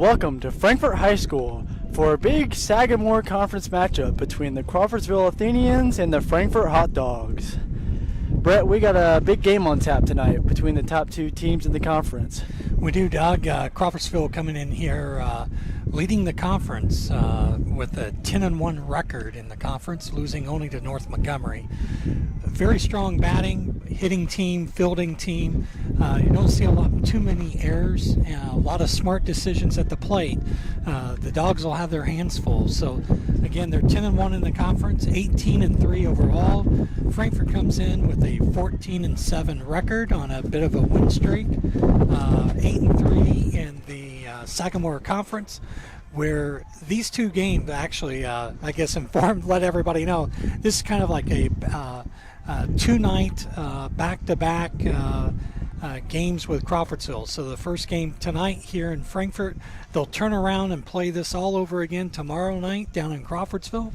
Welcome to Frankfort High School for a big Sagamore Conference matchup between the Crawfordsville Athenians and the Frankfort Hot Dogs. Brett, we got a big game on tap tonight between the top two teams in the conference. We do, Doug. Crawfordsville coming in here leading the conference with a 10-1 record in the conference, losing only to North Montgomery. A very strong batting, hitting team, fielding team. You don't see too many errors, a lot of smart decisions at the plate. The Dogs will have their hands full. So again, they're 10-1 in the conference, 18-3 overall. Frankfort comes in with a 14-7 record on a bit of a win streak, 8-3 in the Sagamore Conference, where these two games actually, I guess, let everybody know, this is kind of like a two-night back-to-back games with Crawfordsville. So the first game tonight here in Frankfort, they'll turn around and play this all over again tomorrow night down in Crawfordsville.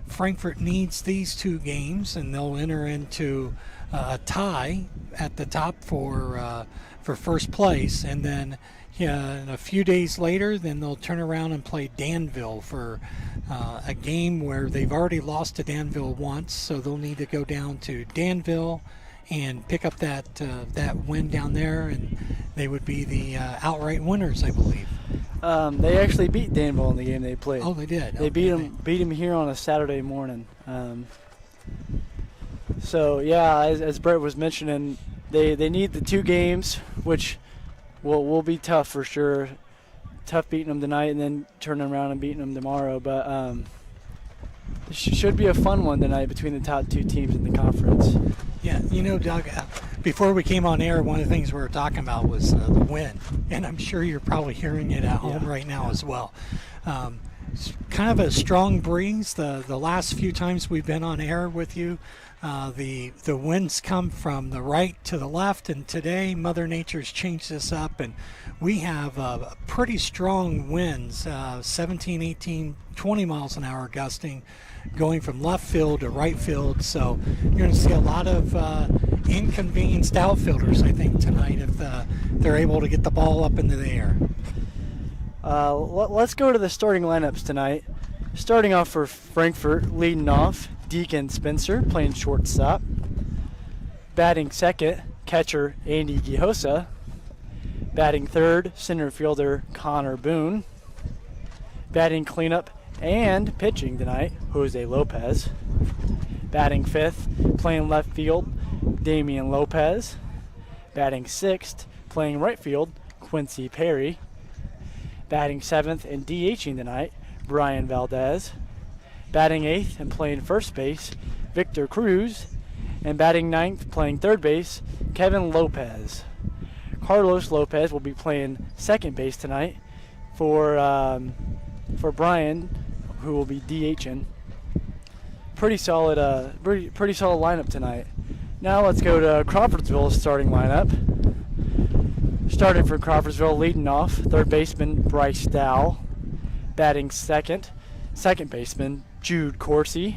Frankfort needs these two games, and they'll enter into a tie at the top for first place, and then a few days later, then they'll turn around and play Danville for a game where they've already lost to Danville once, so they'll need to go down to Danville and pick up that win down there, and they would be the outright winners, I believe. They actually beat Danville in the game they played. Oh, they did. They beat them here on a Saturday morning. So yeah, as Brett was mentioning, they need the two games, which will be tough for sure. Tough beating them tonight and then turning around and beating them tomorrow. But it should be a fun one tonight between the top two teams in the conference. Yeah, Doug, before we came on air, one of the things we were talking about was the wind, and I'm sure you're probably hearing it at home right now as well. It's kind of a strong breeze. The last few times we've been on air with you, the winds come from the right to the left, and today Mother Nature's changed this up, and we have pretty strong winds, 17, 18, 20 miles an hour gusting, going from left field to right field. So you're going to see a lot of inconvenienced outfielders, I think, tonight if they're able to get the ball up into the air. Let's go to the starting lineups tonight. Starting off for Frankfort, leading off, Deacon Spencer playing shortstop. Batting second, catcher Andy Gihosa. Batting third, center fielder Connor Boone. Batting cleanup and pitching tonight, Jose Lopez. Batting fifth, playing left field, Damian Lopez. Batting sixth, playing right field, Quincy Perry. Batting seventh and DHing tonight, Brian Valdez. Batting eighth and playing first base, Victor Cruz. And batting ninth, playing third base, Kevin Lopez. Carlos Lopez will be playing second base tonight for Brian, who will be DHing. Pretty solid lineup tonight. Now let's go to Crawfordsville's starting lineup. Starting for Crawfordsville, leading off, third baseman Bryce Dow. Batting second baseman Jude Corsi.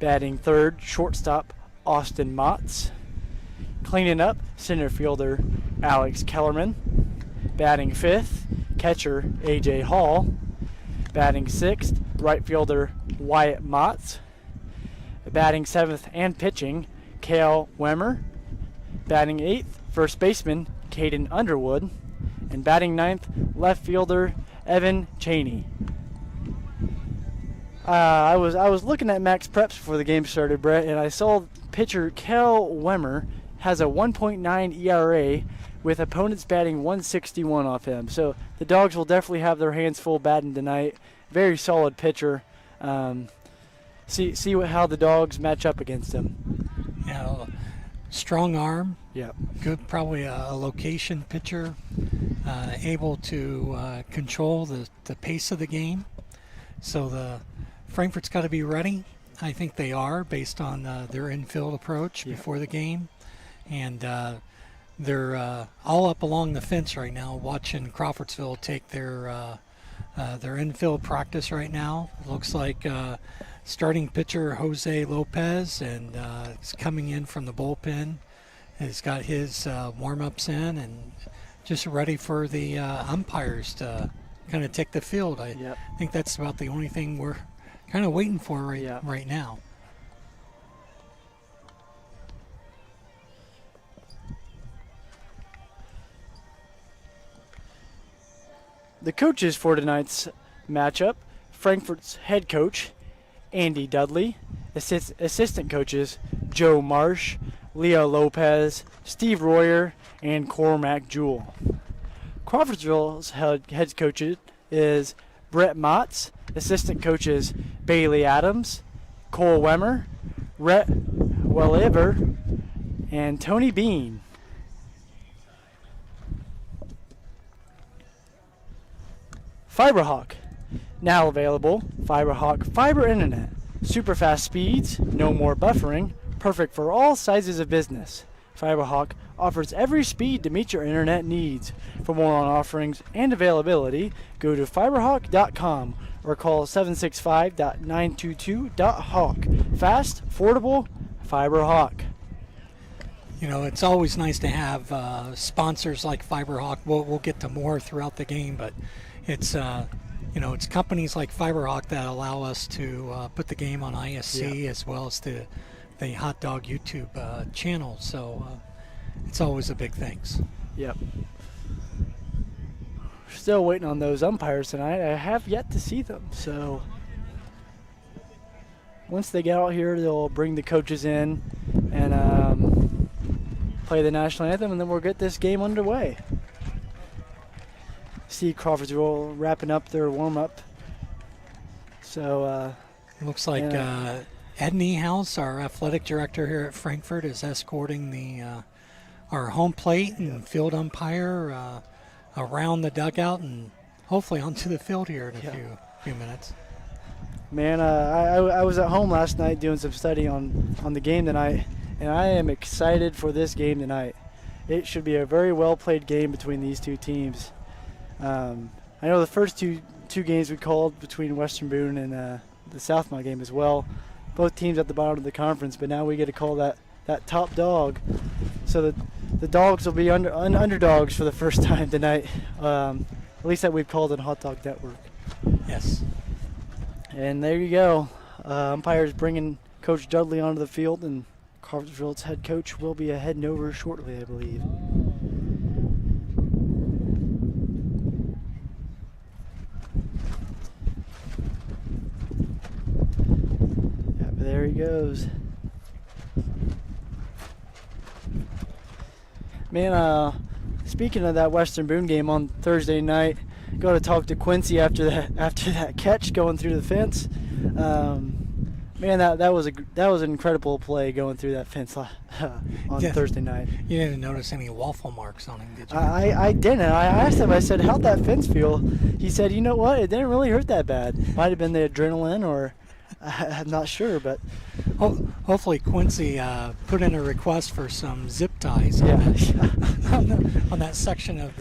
Batting third, shortstop Austin Motts. Cleaning up, center fielder Alex Kellerman. Batting fifth, catcher AJ Hall. Batting sixth, right fielder Wyatt Motts. Batting seventh and pitching, Cale Wemmer. Batting eighth, first baseman Caden Underwood. And batting ninth, left fielder Evan Cheney. I was looking at Max Preps before the game started, Brett, and I saw pitcher Cale Wemmer has a 1.9 ERA with opponents batting 161 off him. So the Dogs will definitely have their hands full batting tonight. Very solid pitcher. See how the Dogs match up against him. Yeah, strong arm. Yeah. Good, probably a location pitcher, able to control the pace of the game. So the Frankfort's got to be ready. I think they are, based on their infield approach before the game. And they're all up along the fence right now watching Crawfordsville take their infield practice right now. It looks like starting pitcher Jose Lopez, and it's coming in from the bullpen. He's got his warm-ups in and just ready for the umpires to kind of take the field. I think that's about the only thing we're kind of waiting for right now. The coaches for tonight's matchup: Frankfort's head coach, Andy Dudley; assistant coaches, Joe Marsh, Leo Lopez, Steve Royer, and Cormac Jewell. Crawfordsville's head coach is Brett Motz; assistant coaches, Bailey Adams, Cole Wemmer, Rhett Welliver, and Tony Bean. Fiberhawk. Now available, Fiberhawk Fiber Internet. Super fast speeds, no more buffering, perfect for all sizes of business. Fiberhawk offers every speed to meet your internet needs. For more on offerings and availability, go to fiberhawk.com or call 765.922.hawk. Fast, affordable, Fiberhawk. You know, it's always nice to have sponsors like Fiberhawk. We'll get to more throughout the game, but it's it's companies like Fiberhawk that allow us to put the game on ISC as well as the Hot Dog YouTube channel. So it's always a big thanks. Yep. Still waiting on those umpires tonight. I have yet to see them. So once they get out here, they'll bring the coaches in and play the national anthem, and then we'll get this game underway. See Crawfordsville wrapping up their warm-up. So looks like Ed Niehaus, our athletic director here at Frankfort, is escorting our home plate and field umpire around the dugout and hopefully onto the field here in a few minutes. Man, I was at home last night doing some study on the game tonight, and I am excited for this game tonight. It should be a very well-played game between these two teams. I know the first two games we called between Western Boone and the Southmont game as well. Both teams at the bottom of the conference, but now we get to call that top dog. So the dogs will be underdogs for the first time tonight, at least that we've called in Hot Dog Network. Yes. And there you go. Umpires bringing Coach Dudley onto the field, and Crawfordsville's head coach will be heading over shortly, I believe. There he goes. Man, speaking of that Western Boone game on Thursday night, got to talk to Quincy after that catch going through the fence. Man, that was an incredible play going through that fence on Thursday night. You didn't notice any waffle marks on him, did you? I didn't. I asked him, I said, how'd that fence feel? He said, you know what, it didn't really hurt that bad. Might have been the adrenaline, or I'm not sure, but hopefully Quincy put in a request for some zip ties on that section of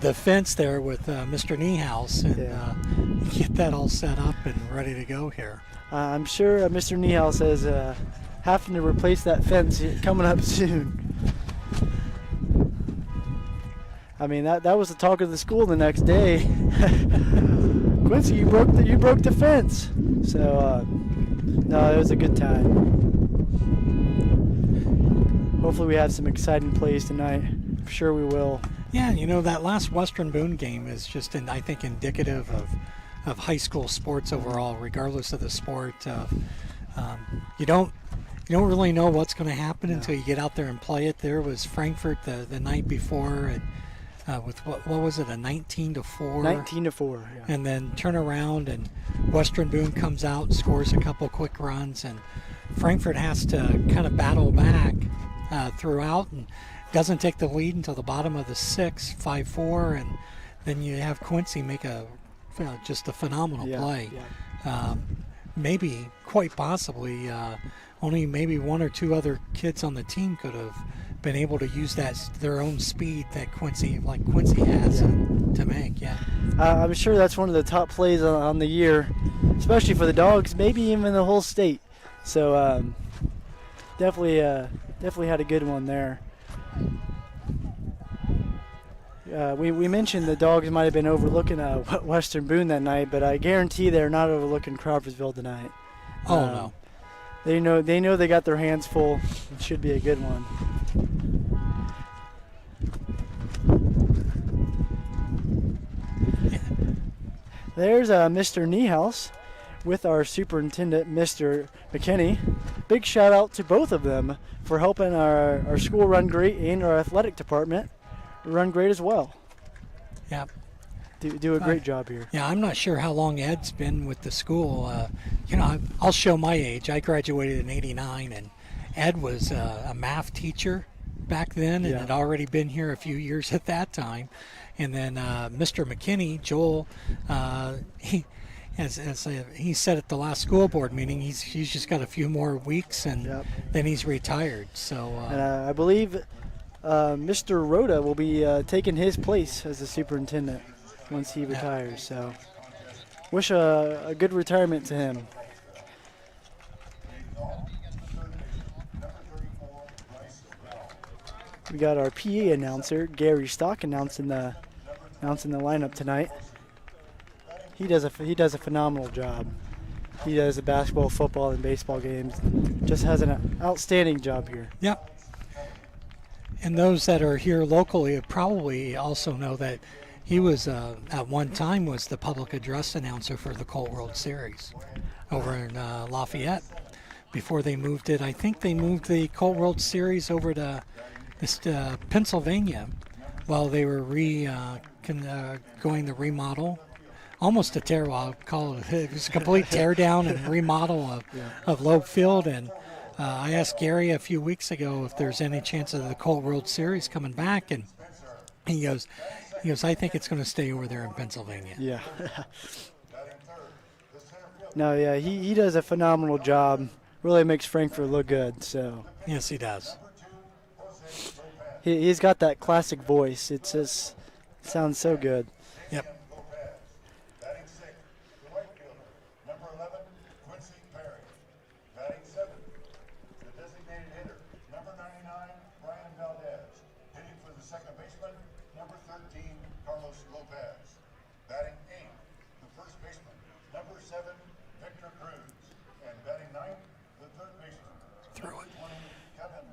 the fence there with Mr. Niehaus, and get that all set up and ready to go here. I'm sure Mr. Niehaus is having to replace that fence coming up soon. I mean, that was the talk of the school the next day. Quincy, you broke the fence. So no, it was a good time. Hopefully we have some exciting plays tonight. I'm sure we will. Yeah, that last Western Boone game is just, I think, indicative of high school sports overall, regardless of the sport. You don't really know what's going to happen until you get out there and play it. There was Frankfort the night before with what was it, a 19-4? 19-4, yeah. And then turn around and Western Boone comes out and scores a couple quick runs, and Frankfort has to kind of battle back throughout and doesn't take the lead until the bottom of the sixth, 5-4, and then you have Quincy make just a phenomenal play. Yeah. Maybe, quite possibly, only maybe one or two other kids on the team could have been able to use their own speed that Quincy has to make. Yeah. I'm sure that's one of the top plays on the year, especially for the Dogs, maybe even the whole state. So definitely had a good one there. We mentioned the Dogs might have been overlooking Western Boone that night, but I guarantee they're not overlooking Crawfordsville tonight. Oh, no. They know they got their hands full. It should be a good one. There's Mr. Niehaus with our superintendent, Mr. McKinney. Big shout out to both of them for helping our school run great and our athletic department run great as well. Yeah. Do a great job here. Yeah, I'm not sure how long Ed's been with the school. I'll show my age. I graduated in '89, and Ed was a math teacher back then and had already been here a few years at that time. And then Mr. McKinney, Joel, he said at the last school board meeting, he's just got a few more weeks, and then he's retired. So I believe Mr. Rhoda will be taking his place as the superintendent once he retires. So wish a good retirement to him. We got our PA announcer, Gary Stock, announcing the lineup tonight. He does a phenomenal job. He does the basketball, football, and baseball games. Just has an outstanding job here. Yep. And those that are here locally probably also know that he was at one time was the public address announcer for the Colt World Series over in Lafayette. Before they moved it, I think they moved the Colt World Series over to Pennsylvania while they were going to remodel. Almost a tear, I'll call it. It was a complete tear down and remodel of Loeb Field. And I asked Gary a few weeks ago if there's any chance of the Colt World Series coming back, and he goes, I think it's going to stay over there in Pennsylvania. Yeah. No, yeah, he does a phenomenal job. Really makes Frankfort look good. So. Yes, he does. He's got that classic voice. It just sounds so good. Yep.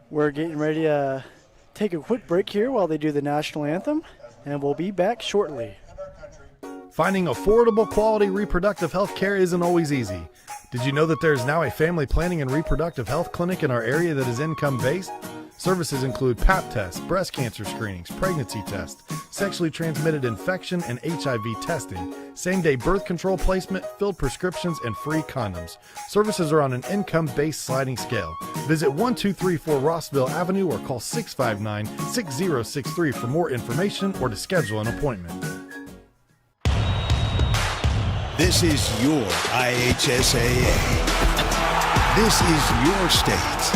We're getting ready to take a quick break here while they do the national anthem, and we'll be back shortly. Finding affordable, quality reproductive health care isn't always easy. Did you know that there is now a family planning and reproductive health clinic in our area that is income-based? Services include Pap tests, breast cancer screenings, pregnancy tests, sexually transmitted infection and HIV testing, same-day birth control placement, filled prescriptions, and free condoms. Services are on an income-based sliding scale. Visit 1234 Rossville Avenue or call 659-6063 for more information or to schedule an appointment. This is your IHSAA. This is your state.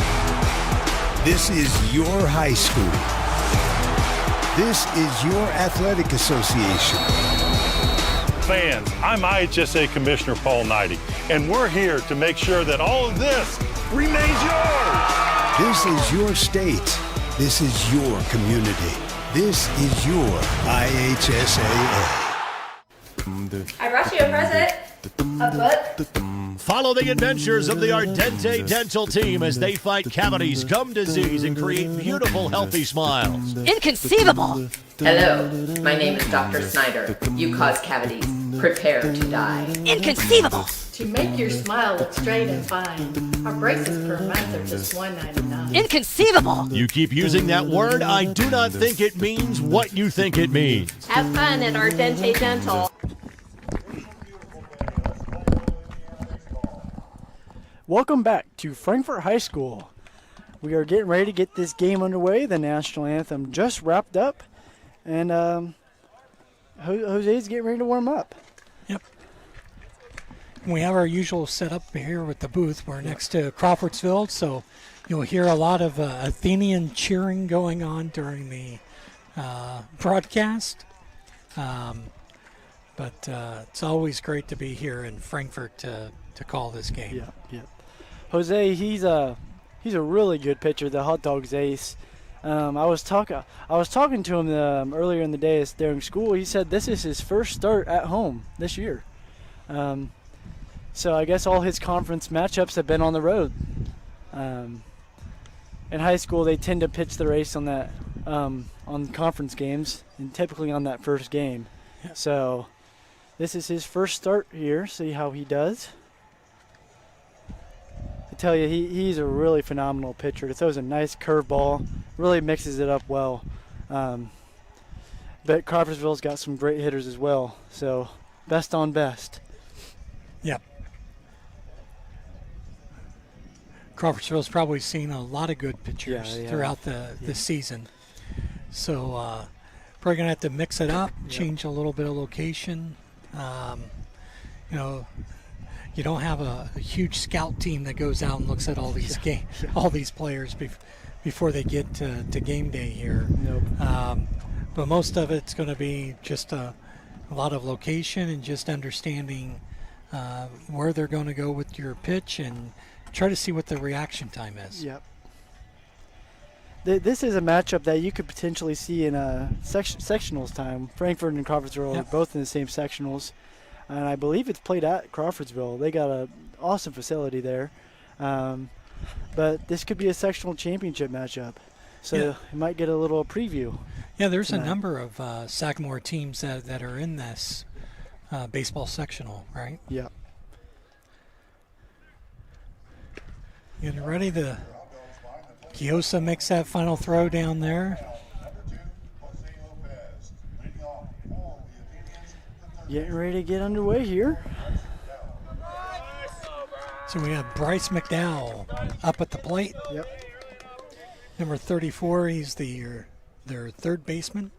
This is your high school. This is your athletic association. Fans, I'm IHSA Commissioner Paul Knighty, and we're here to make sure that all of this remains yours. This is your state. This is your community. This is your IHSAA. I brought you a present. A book. Follow the adventures of the Ardente Dental team as they fight cavities, gum disease, and create beautiful, healthy smiles. Inconceivable! Hello, my name is Dr. Snyder. You cause cavities. Prepare to die. Inconceivable! To make your smile look straight and fine, our braces per month are just $1.99. Inconceivable! You keep using that word, I do not think it means what you think it means. Have fun at Ardente Dental. Welcome back to Frankfort High School. We are getting ready to get this game underway. The national anthem just wrapped up, and Jose's getting ready to warm up. Yep. We have our usual setup here with the booth. We're next to Crawfordsville, so you'll hear a lot of Athenian cheering going on during the broadcast. But it's always great to be here in Frankfort to call this game. Yeah. Jose, he's a really good pitcher, the hot dog's ace. I was talking to him earlier in the day during school. He said this is his first start at home this year. So I guess all his conference matchups have been on the road. In high school, they tend to pitch the race on that on conference games, and typically on that first game. Yeah. So this is his first start here. See how he does. I tell you, he's a really phenomenal pitcher. He throws a nice curveball, really mixes it up well. But Crawfordsville's got some great hitters as well. So best on best. Yep. Crawfordsville's probably seen a lot of good pitchers throughout the season. So probably going to have to mix it up, change a little bit of location. You don't have a huge scout team that goes out and looks at all these all these players before they get to game day here. Nope. But most of it's going to be just a lot of location and just understanding where they're going to go with your pitch and try to see what the reaction time is. Yep. This is a matchup that you could potentially see in sectionals time. Frankfort and Crawfordsville are both in the same sectionals. And I believe it's played at Crawfordsville. They got an awesome facility there. But this could be a sectional championship matchup. So you might get a little preview. Yeah, there's tonight. A number of Sagamore teams that are in this baseball sectional, right? Yeah. Getting ready to... Giosa makes that final throw down there. Getting ready to get underway here. So we have Bryce McDowell up at the plate. Yep. Number 34, he's their third baseman.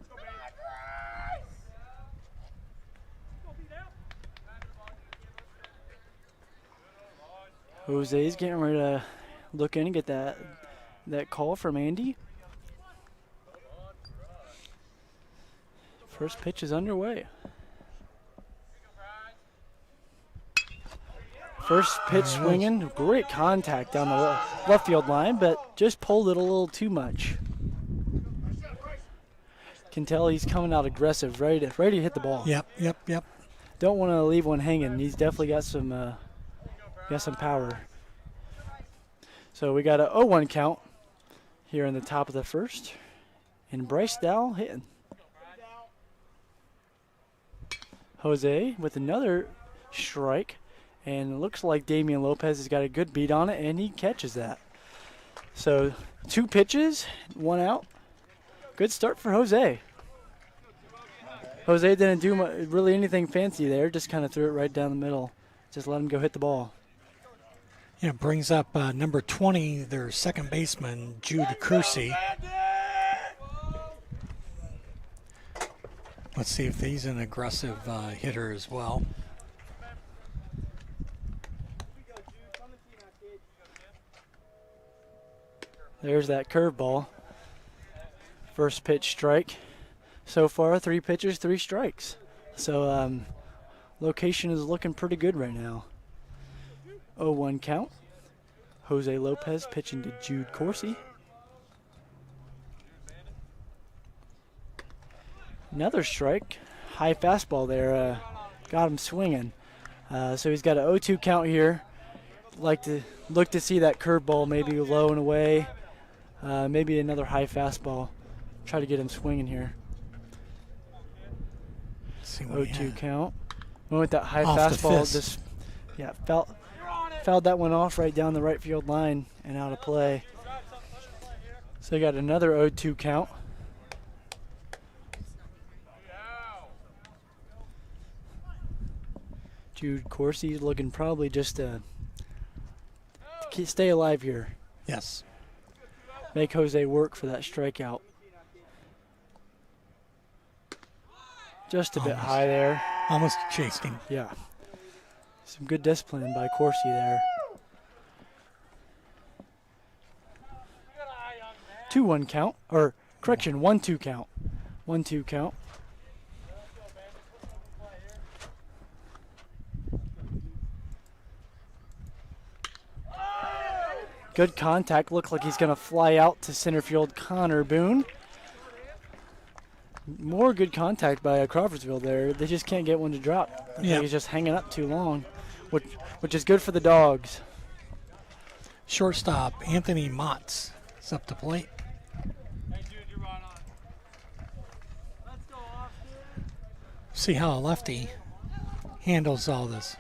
Jose's getting ready to look in and get that call from Andy. First pitch is underway. First pitch swinging, great contact down the left field line, but just pulled it a little too much. Can tell he's coming out aggressive, ready to hit the ball. Yep. Don't want to leave one hanging. He's definitely got some power. So we got a 0-1 count here in the top of the first, and Bryce Dow hitting. Jose with another strike. And it looks like Damian Lopez has got a good beat on it, and he catches that. So 2 pitches, 1 out. Good start for Jose. Jose didn't do really anything fancy there, just kind of threw it right down the middle. Just let him go hit the ball. Yeah, brings up number 20, their second baseman, Jude Kersey. Let's see if he's an aggressive hitter as well. There's that curveball. First pitch strike. So far, 3 pitches, 3 strikes. So location is looking pretty good right now. 0-1 count. Jose Lopez pitching to Jude Kersey. Another strike. High fastball there. Got him swinging. So he's got an 0-2 count here. Like to look to see that curveball maybe low and away. Maybe another high fastball. Try to get him swinging here. 0-2 count. Went with that high fastball. Just fouled that one off right down the right field line and out of play. So you got another 0-2 count. Jude Kersey looking probably just to stay alive here. Yes. Make Jose work for that strikeout. Just a bit high there. Almost chased him. Yeah. Some good discipline by Kersey there. 2-1 count. Or, correction, 1-2 count. 1-2 count. Good contact. Looked like he's going to fly out to center field Connor Boone. More good contact by Crawfordsville there. They just can't get one to drop. Yeah. He's just hanging up too long, which is good for the Dogs. Shortstop Anthony Motts is up to plate. See how a lefty handles all this.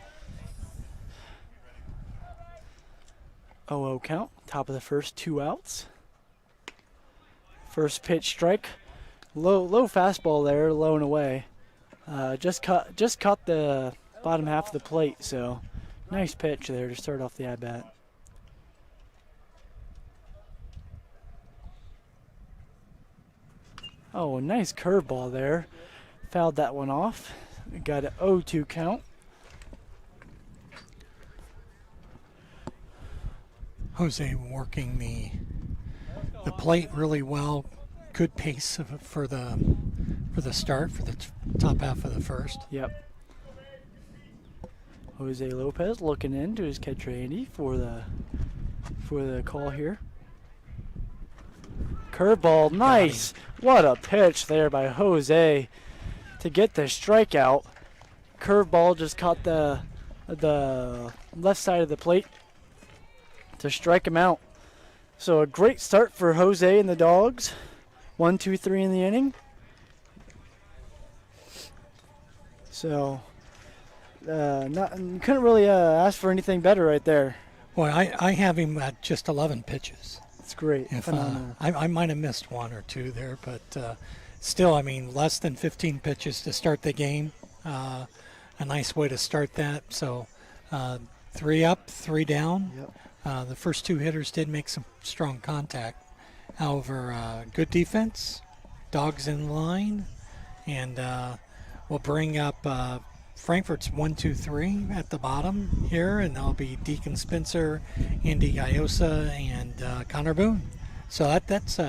0-0 count. Top of the first, 2 outs. First pitch strike. Low fastball there, low and away. Just caught the bottom half of the plate, so nice pitch there to start off the at-bat. Oh, a nice curveball there. Fouled that one off. Got an 0-2 count. Jose working the plate really well. Good pace for the start for the top half of the first. Yep. Jose Lopez looking into his catcher Andy for the call here. Curveball, nice. What a pitch there by Jose to get the strikeout. Curveball just caught the left side of the plate to strike him out. So a great start for Jose and the Dogs. 1, 2, 3 in the inning. So couldn't really ask for anything better right there. Boy, I have him at just 11 pitches. It's great. Phenomenal. I might have missed 1 or 2 there, but still, I mean, less than 15 pitches to start the game. A nice way to start that. So 3 up, 3 down. Yep. The first 2 hitters did make some strong contact. However, good defense, Dogs in line, and we'll bring up Frankfort's 1, 2, 3 at the bottom here, and that'll be Deacon Spencer, Andy Gayosa, and Connor Boone. So that's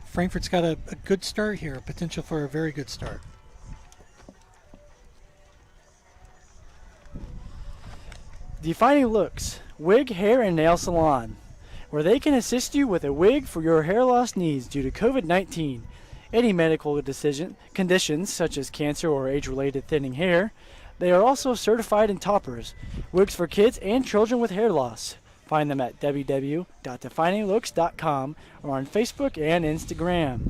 Frankfort's got a good start here, potential for a very good start. Defining Looks, Wig, Hair, and Nail Salon, where they can assist you with a wig for your hair loss needs due to COVID-19, any medical conditions such as cancer or age-related thinning hair. They are also certified in toppers, wigs for kids and children with hair loss. Find them at www.defininglooks.com or on Facebook and Instagram.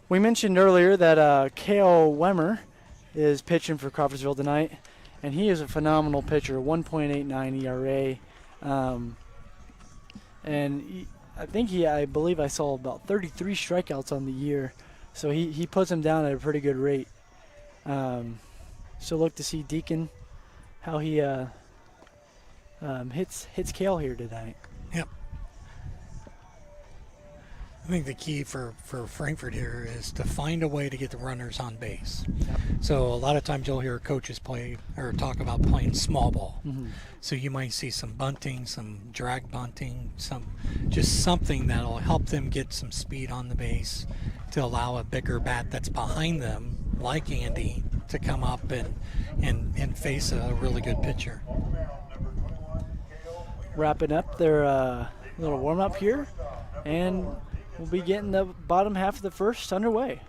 We mentioned earlier that Kale Wemmer is pitching for Crawfordsville tonight, and he is a phenomenal pitcher, 1.89 ERA. I believe I saw about 33 strikeouts on the year, so he puts him down at a pretty good rate. So look to see Deacon how he hits Kale here tonight. Yep. I think the key for Frankfort here is to find a way to get the runners on base. Yep. So a lot of times you'll hear coaches play or talk about playing small ball. Mm-hmm. So you might see some bunting, some drag bunting, just something that'll help them get some speed on the base to allow a bigger bat that's behind them, like Andy, to come up and face a really good pitcher. Wrapping up their little warm-up here, and we'll be getting the bottom half of the first underway.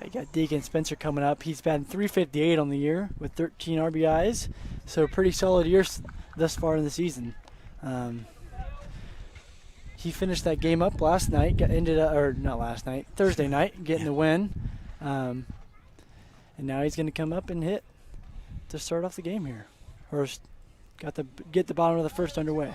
You got Deacon Spencer coming up. He's batting .358 on the year with 13 RBIs, so pretty solid year thus far in the season. He finished that game up last night. Thursday night, getting the win, and now he's going to come up and hit to start off the game here, or get the bottom of the first underway.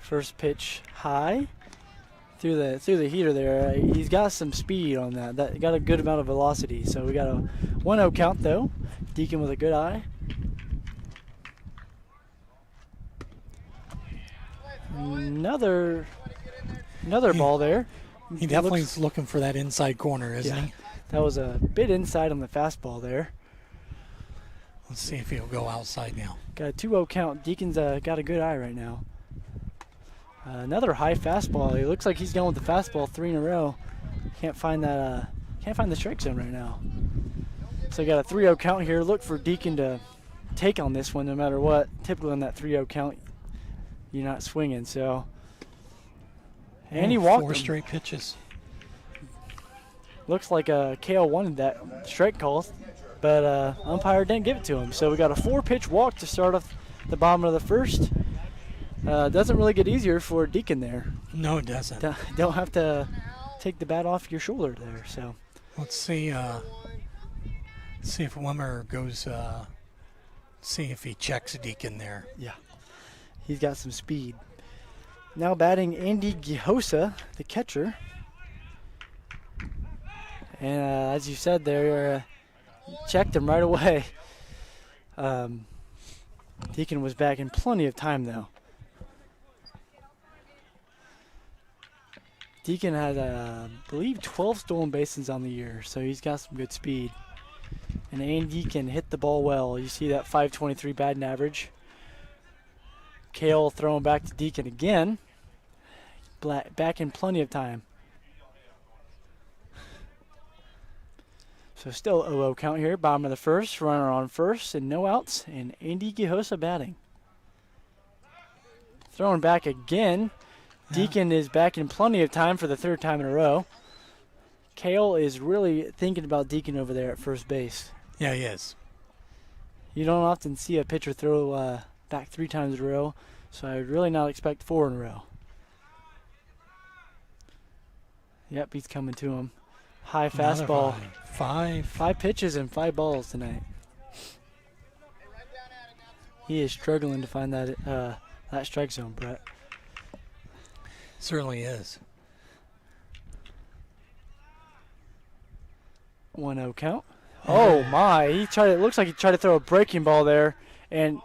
First pitch high through the heater there. He's got some speed on that. That got a good amount of velocity. So we got a 1-0 count though. Deacon with a good eye. Another ball there. He definitely is looking for that inside corner, isn't he? That was a bit inside on the fastball there. Let's see if he'll go outside now. Got a 2-0 count. Deacon's got a good eye right now. Another high fastball. It looks like he's going with the fastball 3 in a row. Can't find that. Can't find the strike zone right now. So we got a 3-0 count here. Look for Deacon to take on this one no matter what. Typically on that 3-0 count, you're not swinging. So, and he walked 4 him. straight pitches. Looks like Kale wanted that strike call, but umpire didn't give it to him. So we got a 4-pitch walk to start off the bottom of the first. Doesn't really get easier for Deacon there. No, it doesn't. Don't have to take the bat off your shoulder there. So Let's see. See if Wimmer goes. See if he checks Deacon there. yeah, he's got some speed. Now batting Andy Gihosa, the catcher. And as you said there, checked him right away. Deacon was back in plenty of time, though. Deacon had, I believe, 12 stolen bases on the year, so he's got some good speed. And Andy can hit the ball well. You see that 523 batting average. Kale throwing back to Deacon again. Back in plenty of time. So still 0-0 count here. Bottom of the first. Runner on first and no outs. And Andy Gihosa batting. Throwing back again. Yeah. Deacon is back in plenty of time for the 3rd time in a row. Kale is really thinking about Deacon over there at first base. Yeah, he is. You don't often see a pitcher throw back 3 times in a row, so I would really not expect 4 in a row. Yep, he's coming to him. High fastball. 5 pitches and 5 balls tonight. He is struggling to find that strike zone, Brett. Certainly is. 1-0 count. Oh my! It looks like he tried to throw a breaking ball there, and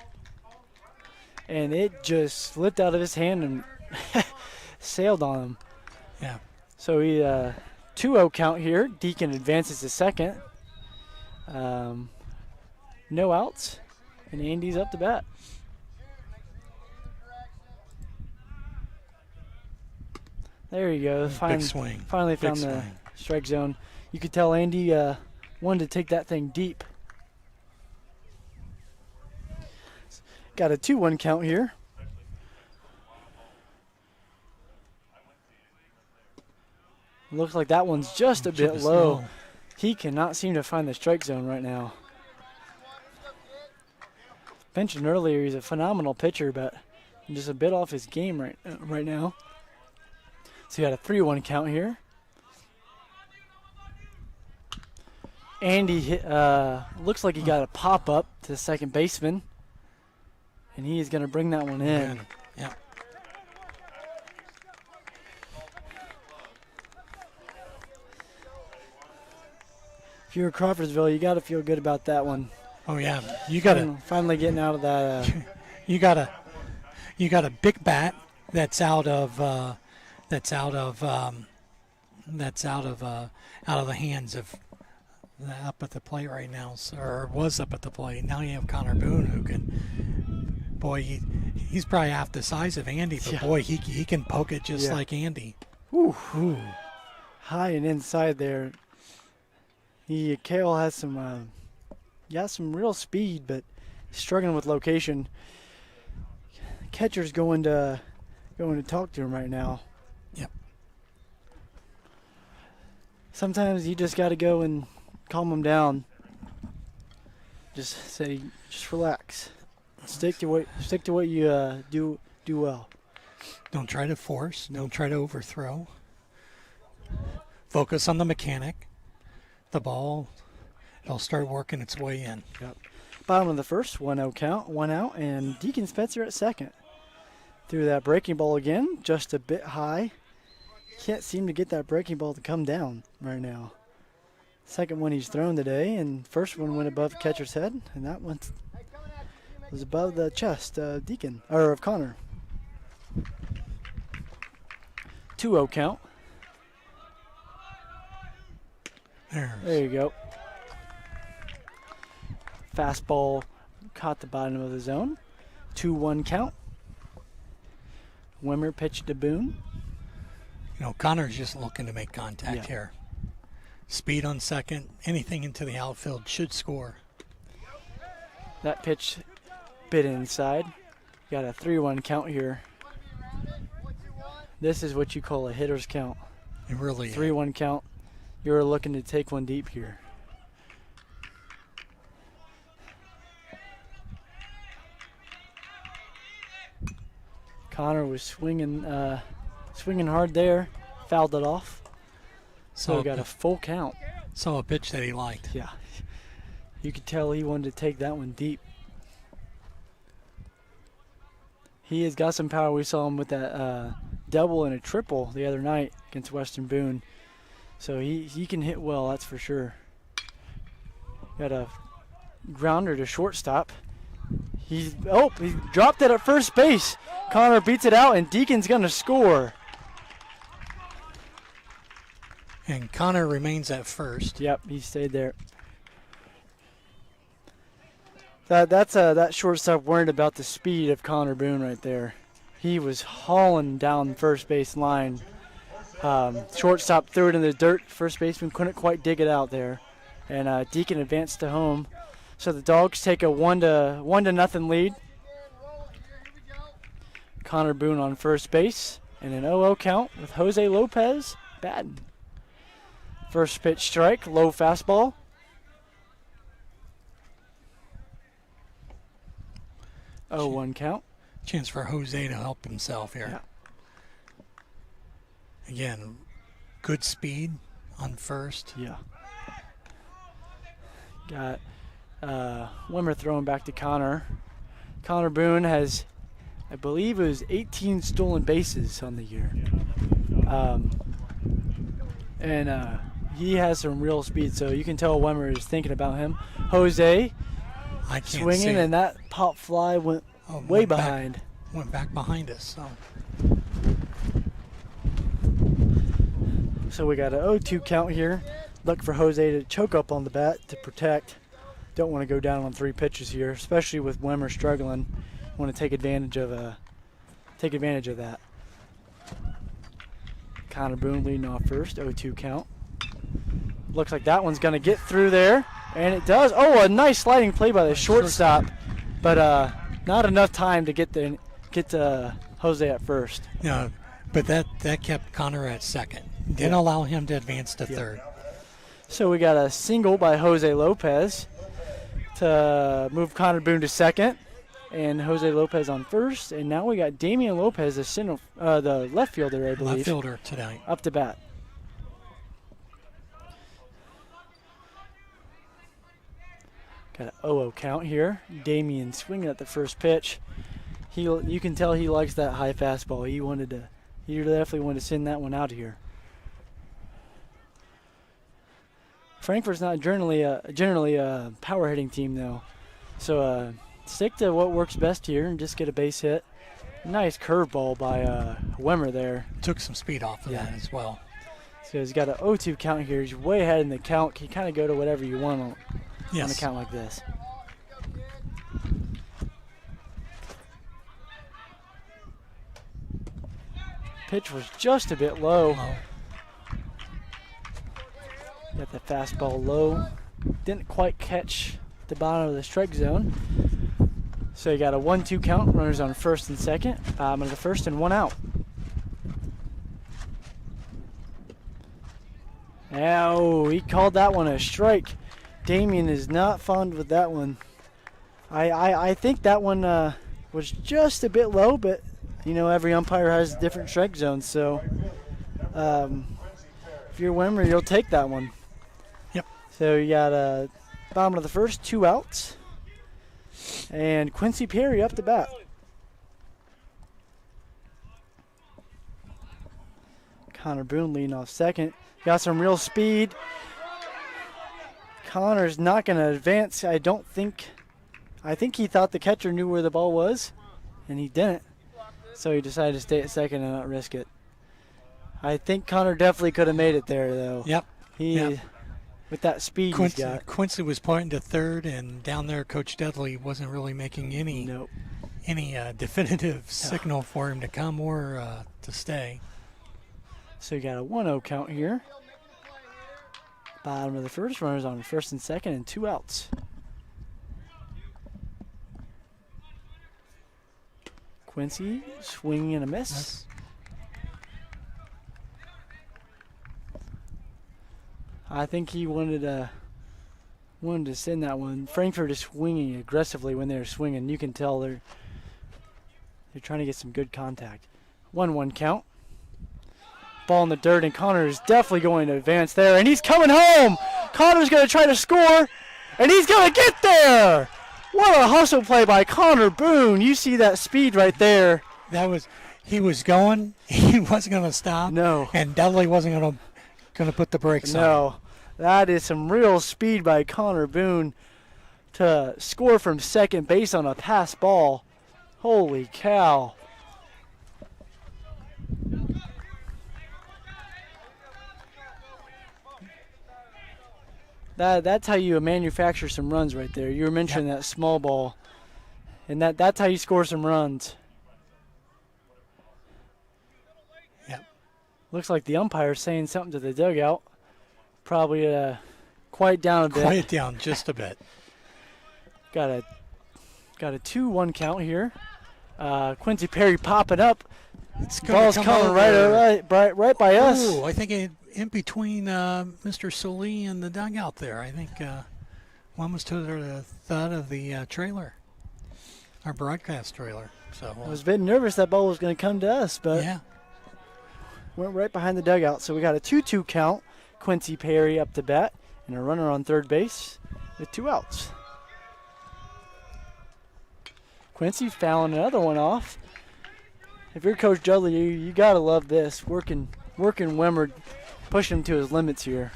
it just slipped out of his hand and sailed on him. Yeah. So he 2-0 count here. Deacon advances to second. No outs, and Andy's up to bat. There you go. Big swing. Finally found the strike zone. You could tell Andy wanted to take that thing deep. Got a 2-1 count here. Looks like that one's just a bit low. He cannot seem to find the strike zone right now. Mentioned earlier, he's a phenomenal pitcher, but just a bit off his game right now. So you got a 3-1 count here. Andy looks like he got a pop-up to the second baseman, and he is going to bring that one in. Yeah. If you're Crawfordsville, you got to feel good about that one. Oh yeah, you got to finally getting out of that. You got a big bat that's out of the hands of up at the plate right now, or was up at the plate. Now you have Connor Boone, who can, boy, he's probably half the size of Andy, but yeah, boy, he can poke it just like Andy. Ooh. High and inside there. Kale has some real speed, but struggling with location. Catcher's going to talk to him right now. Yep. Sometimes you just got to go and calm him down. Just relax. Stick to what you do well. Don't try to force. Don't try to overthrow. Focus on the mechanic. The ball, it'll start working its way in. Yep. Bottom of the first, 1-0 count, 1 out, and Deacon Spencer at second. Threw that breaking ball again, just a bit high. Can't seem to get that breaking ball to come down right now. Second one he's thrown today, and first one went above catcher's head, and that one was above the chest of Deacon, or of Connor. 2-0 count. There you go. Fastball caught the bottom of the zone. 2-1 count. Wimmer pitch to Boone. You know, Connor's just looking to make contact here. Speed on second, anything into the outfield should score. That pitch bit inside. Got a 3-1 count here. This is what you call a hitter's count. It really is. 3-1 count. You're looking to take one deep here. Connor was swinging hard there, fouled it off. So we got a full count. Saw a pitch that he liked. Yeah. You could tell he wanted to take that one deep. He has got some power. We saw him with that double and a triple the other night against Western Boone. So he can hit well, that's for sure. Got a grounder to shortstop. He dropped it at first base. Connor beats it out, and Deacon's going to score. And Connor remains at first. Yep, he stayed there. That shortstop worried about the speed of Connor Boone right there. He was hauling down first base line. Shortstop threw it in the dirt. First baseman couldn't quite dig it out there, and Deacon advanced to home. So the Dogs take a 1-0 lead. Connor Boone on first base, and an 0-0 count with Jose Lopez batting. First pitch strike, low fastball. Oh, 1 count. Chance for Jose to help himself here. Yeah. Again, good speed on first. Yeah. Got Wimmer throwing back to Connor. Connor Boone has, I believe it was 18 stolen bases on the year. And he has some real speed, so you can tell Wimmer is thinking about him. Jose swinging, and that pop fly went way behind. Went back behind us. So we got an 0-2 count here. Look for Jose to choke up on the bat to protect. Don't want to go down on 3 pitches here, especially with Wimmer struggling. Want to take advantage of that. Connor Boone leading off first, 0-2 count. Looks like that one's going to get through there, and it does. Oh, a nice sliding play by the shortstop, but not enough time to get to Jose at first. No, but that kept Connor at second. Didn't allow him to advance to third. So we got a single by Jose Lopez to move Connor Boone to second, and Jose Lopez on first. And now we got Damian Lopez, the left fielder, I believe. Left fielder tonight. Up to bat. Got an 0-0 count here. Damian swinging at the first pitch. You can tell he likes that high fastball. He definitely wanted to send that one out of here. Frankfort's not generally a power hitting team though, so stick to what works best here and just get a base hit. Nice curveball by Wimmer there. Took some speed off of that as well. So he's got an 0-2 count here. He's way ahead in the count. He kind of go to whatever you want on a count like this. Pitch was just a bit low. Got the fastball low. Didn't quite catch the bottom of the strike zone. So you got a 1-2 count. Runners on first and second. Bottom of the first and 1 out. Oh, he called that one a strike. Damian is not fond with that one. I think that one was just a bit low, but you know every umpire has different strike zones. So if you're Wimmer, you'll take that one. Yep. So you got bottom of the first, 2 outs, and Quincy Perry up to bat. Connor Boone leading off second. Got some real speed. Connor's not going to advance, I don't think. I think he thought the catcher knew where the ball was, and he didn't. So he decided to stay at second and not risk it. I think Connor definitely could have made it there, though. Yep. With that speed he's got. Quincy was pointing to third, and down there Coach Dudley wasn't really making any any definitive signal for him to come or to stay. So you got a 1-0 count here. Bottom of the first, runners on first and second, and 2 outs. Quincy swinging and a miss. I think he wanted to send that one. Frankfort is swinging aggressively when they're swinging. You can tell they're trying to get some good contact. 1-1 count. Ball in the dirt, and Connor is definitely going to advance there, and he's coming home. Connor's going to try to score, and he's going to get there. What a hustle play by Connor Boone. You see that speed right there. He was going. He wasn't going to stop. No. And Dudley wasn't going to put the brakes on. No. That is some real speed by Connor Boone to score from second base on a pass ball. Holy cow. That's how you manufacture some runs right there. You were mentioning that small ball, and that's how you score some runs. Yep. Looks like the umpire's saying something to the dugout. Probably quiet down a bit. Quiet down just a bit. Got a 2-1 count here. Quincy Perry popping up. Ball's coming right by us. Ooh, I think in between Mr. Solie and the dugout there. I think one was to the thud of the trailer, our broadcast trailer. So I was a bit nervous that ball was going to come to us, but yeah, went right behind the dugout. So we got a 2-2 count. Quincy Perry up to bat, and a runner on third base with 2 outs. Quincy fouling another one off. If you're Coach Dudley, you got to love this. Working Wimmer, pushing him to his limits here.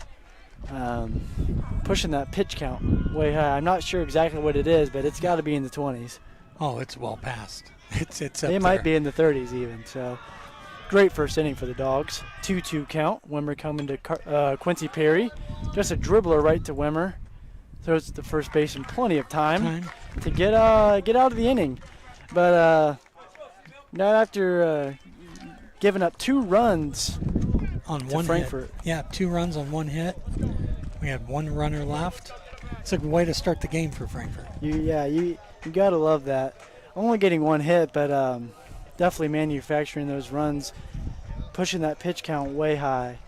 Pushing that pitch count way high. I'm not sure exactly what it is, but it's got to be in the 20s. Oh, it's well past. It's up there. It might be in the 30s even. So great first inning for the Dogs. 2-2 count. Wimmer coming to Quincy Perry. Just a dribbler right to Wimmer. Throws to the first baseman plenty of time to get out of the inning. But not after giving up 2 runs on to one Frankfort. hit. Yeah, 2 runs on 1 hit. We had 1 runner left. It's a good way to start the game for Frankfort. You got to love that. Only getting 1 hit, but definitely manufacturing those runs, pushing that pitch count way high.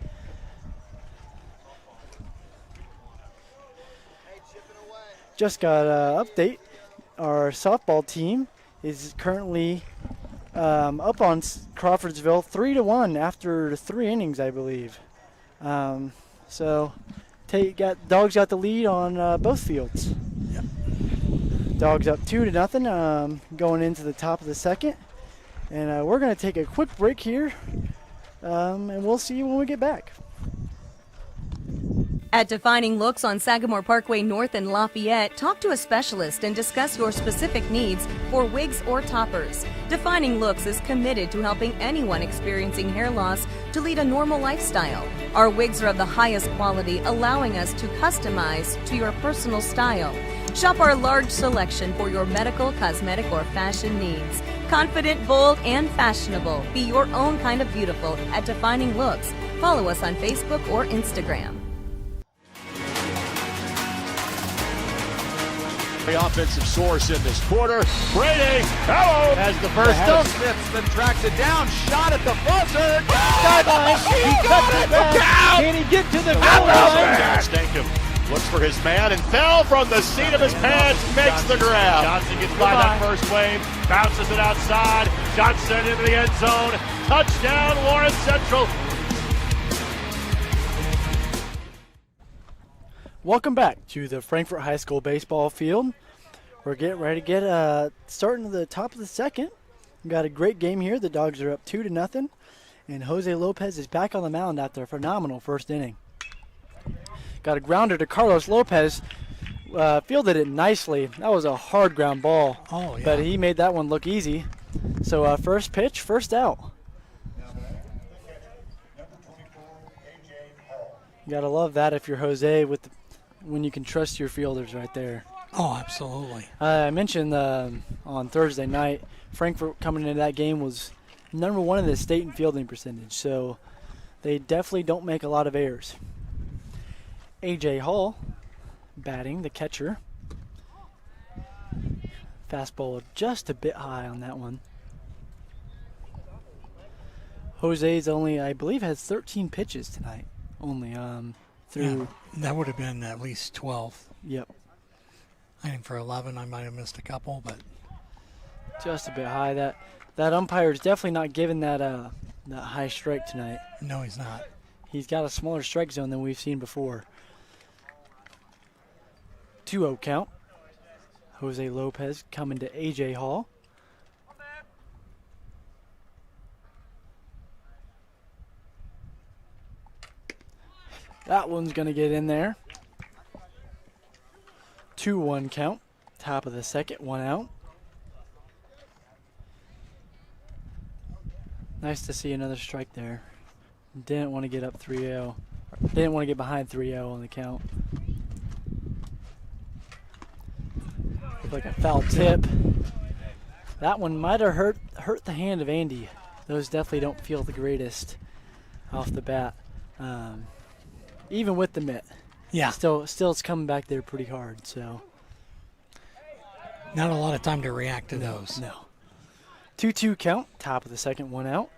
Just got an update. Our softball team is currently up on Crawfordsville 3-1 after 3 innings, I believe. So Dogs got the lead on both fields. Yep. Dogs up 2-0 going into the top of the second. And we're going to take a quick break here, and we'll see you when we get back. At Defining Looks on Sagamore Parkway North in Lafayette, talk to a specialist and discuss your specific needs for wigs or toppers. Defining Looks is committed to helping anyone experiencing hair loss to lead a normal lifestyle. Our wigs are of the highest quality, allowing us to customize to your personal style. Shop our large selection for your medical, cosmetic, or fashion needs. Confident, bold, and fashionable. Be your own kind of beautiful at Defining Looks. Follow us on Facebook or Instagram. The offensive source in this quarter. Brady, hello! As the first Stone Smith then tracks it down. Shot at the buzzer. Sideline. He got it back. Can he get to the goal line? Stankham looks for his man and fell from the seat of his pants. Makes the grab. Johnson gets by that first wave. Bounces it outside. Johnson into the end zone. Touchdown, Lawrence Central. Welcome back to the Frankfort High School baseball field. We're getting ready to get starting to the top of the second. We've got a great game here. The Dogs are up 2-0, and Jose Lopez is back on the mound after a phenomenal first inning. Got a grounder to Carlos Lopez. Fielded it nicely. That was a hard ground ball. Oh, yeah. But he made that one look easy. So first pitch, first out. You gotta love that if you're Jose when you can trust your fielders right there. Oh, absolutely. I mentioned on Thursday night, Frankfort coming into that game was number 1 in the state in fielding percentage, so they definitely don't make a lot of errors. A.J. Hall batting, the catcher. Fastball just a bit high on that one. Jose's only, I believe, has 13 pitches tonight. Only through. Yeah, that would have been at least 12. Yep. I think for 11, I might have missed a couple, but just a bit high. That umpire is definitely not giving that high strike tonight. No, he's not. He's got a smaller strike zone than we've seen before. 2-0 count. Jose Lopez coming to A.J. Hall. That one's going to get in there. 2-1 count. Top of the second, 1 out. Nice to see another strike there. Didn't want to get up 3-0. Didn't want to get behind 3-0 on the count. Looked like a foul tip. That one might have hurt the hand of Andy. Those definitely don't feel the greatest off the bat. Even with the mitt. Yeah. Still it's coming back there pretty hard, so. Not a lot of time to react to those. No. 2-2 count, top of the second, 1 out.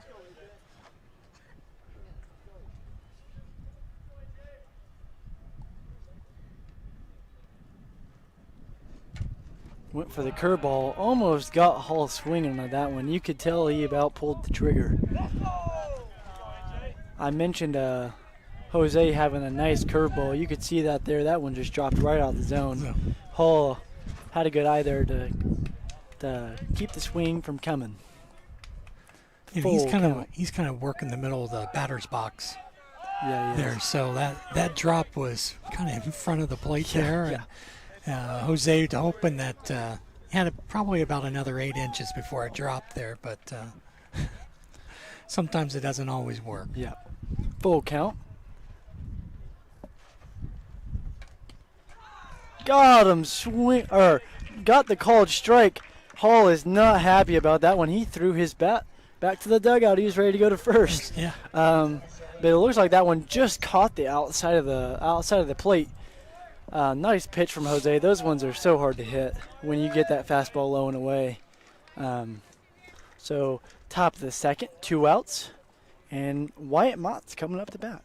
Went for the curveball, almost got Hall swinging on that one. You could tell he about pulled the trigger. I mentioned Jose having a nice curveball. You could see that there. That one just dropped right out the zone. Yeah. Hall had a good eye there to keep the swing from coming. And he's kind of working the middle of the batter's box. Yeah, there. So that drop was kind of in front of the plate there. Yeah. And, Jose hoping that he had probably about another 8 inches before it dropped there, but sometimes it doesn't always work. Yeah. Full count. Got him got the called strike. Hall is not happy about that one. He threw his bat back to the dugout. He was ready to go to first. Yeah. But it looks like that one just caught the outside of the plate. Nice pitch from Jose. Those ones are so hard to hit when you get that fastball low and away. So top of the second, 2 outs, and Wyatt Mott's coming up to bat.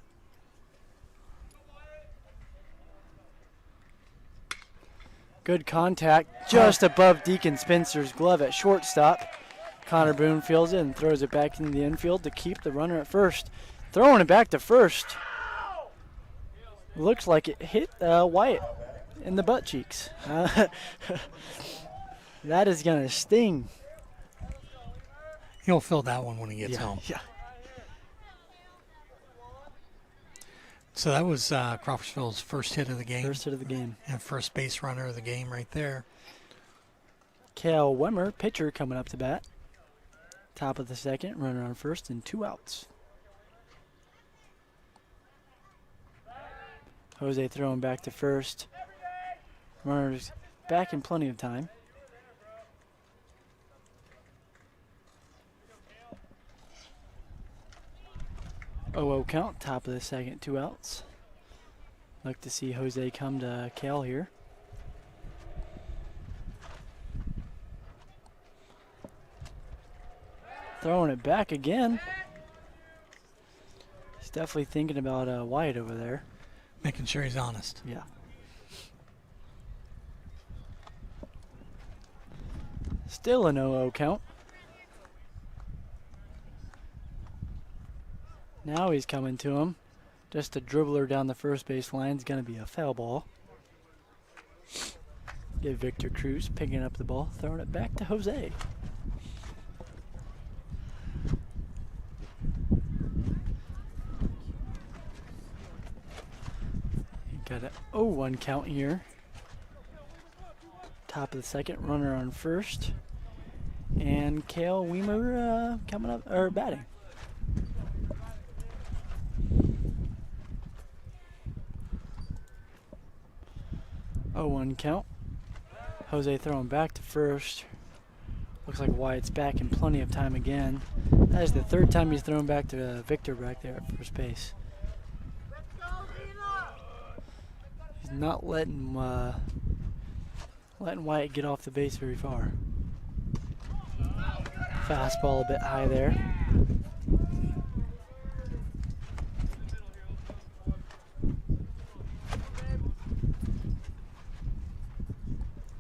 Good contact just above Deacon Spencer's glove at shortstop. Connor Boone fields it and throws it back into the infield to keep the runner at first. Throwing it back to first. Looks like it hit Wyatt in the butt cheeks. That is going to sting. He'll feel that one when he gets home. Yeah. So that was Crawfordsville's first hit of the game. First hit of the game. And first base runner of the game right there. Kale Wemmer, pitcher, coming up to bat. Top of the second, runner on first, and 2 outs. Jose throwing back to first. Runner's back in plenty of time. Oh, count, top of the second, 2 outs. Like to see Jose come to Kale here. Throwing it back again. He's definitely thinking about Wyatt over there. Making sure he's honest. Yeah. Still an 0-0 count. Now he's coming to him. Just a dribbler down the first base line is going to be a foul ball. Get Victor Cruz picking up the ball, throwing it back to Jose. Got an 0-1 count here. Top of the second, runner on first. And Kale Weimer coming up, or batting. Oh, 1 count. Jose throwing back to first. Looks like Wyatt's back in plenty of time again. That is the third time he's thrown back to Victor back there at first base. He's not letting Wyatt get off the base very far. Fastball a bit high there.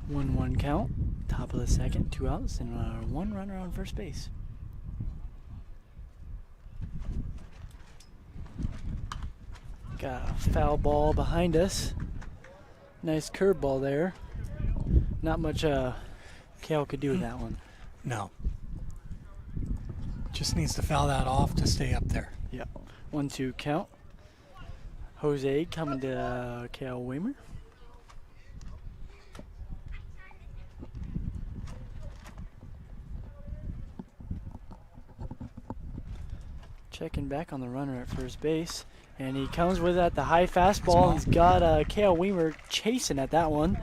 One count. Top of the second, 2 outs, and one runner on first base. Got a foul ball behind us. Nice curveball there. Not much Kale could do with that one. No. Just needs to foul that off to stay up there. Yep. 1-2 count. Jose coming to Kale Weimer. Checking back on the runner at first base. And he comes with that the high fastball. He's got Kale Weimer chasing at that one.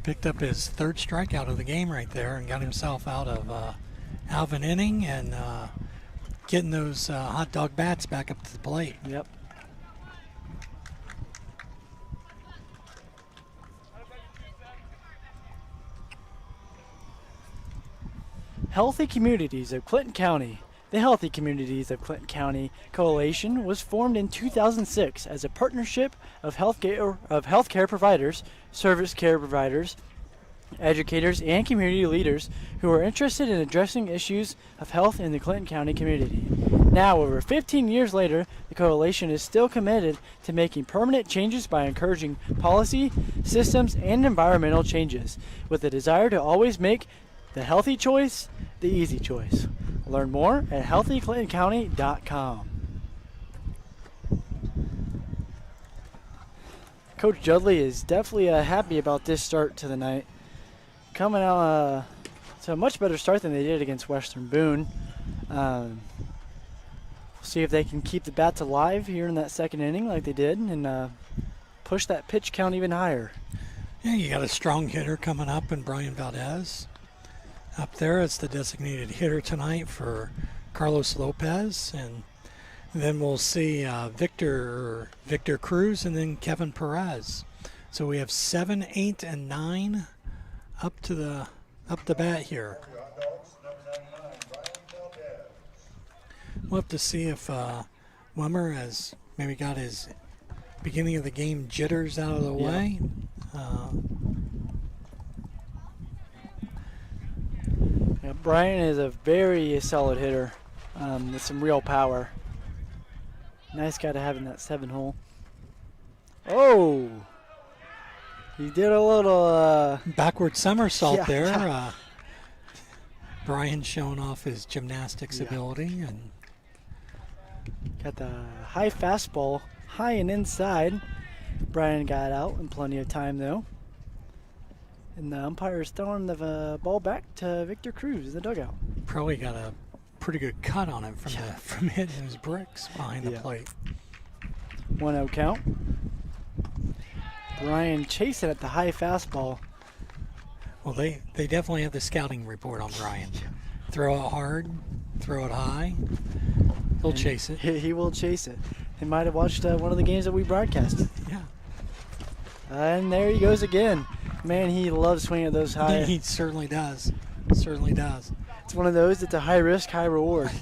Picked up his third strikeout of the game right there and got himself out of an inning and getting those hot dog bats back up to the plate. Yep. Healthy Communities of Clinton County. The Healthy Communities of Clinton County Coalition was formed in 2006 as a partnership of healthcare providers, service care providers, educators, and community leaders who are interested in addressing issues of health in the Clinton County community. Now, over 15 years later, the coalition is still committed to making permanent changes by encouraging policy, systems, and environmental changes, with the desire to always make the healthy choice the easy choice. Learn more at healthyclintoncounty.com. Coach Judley is definitely happy about this start to the night. Coming out to a much better start than they did against Western Boone. See if they can keep the bats alive here in that second inning like they did and push that pitch count even higher. Yeah, you got a strong hitter coming up in Brian Valdez. Up there as the designated hitter tonight for Carlos Lopez, and then we'll see Victor Cruz and then Kevin Perez. So we have 7, 8, and 9 up the bat here. We'll have to see if Wimmer has maybe got his beginning of the game jitters out of the way. Brian is a very solid hitter with some real power. Nice guy to have in that 7-hole. Oh! He did a little backward somersault there. Brian showing off his gymnastics ability and got the high fastball, high and inside. Brian got out in plenty of time though. And the umpire is throwing the ball back to Victor Cruz in the dugout. Probably got a pretty good cut on him from hitting his bricks behind the plate. 1-0 count. Brian chasing at the high fastball. Well, they definitely have the scouting report on Brian. Throw it hard, throw it high. He'll chase it. He will chase it. He might have watched one of the games that we broadcasted. Yeah. And there he goes again. Man, he loves swinging those high. He certainly does. Certainly does. It's one of those that's a high risk, high reward.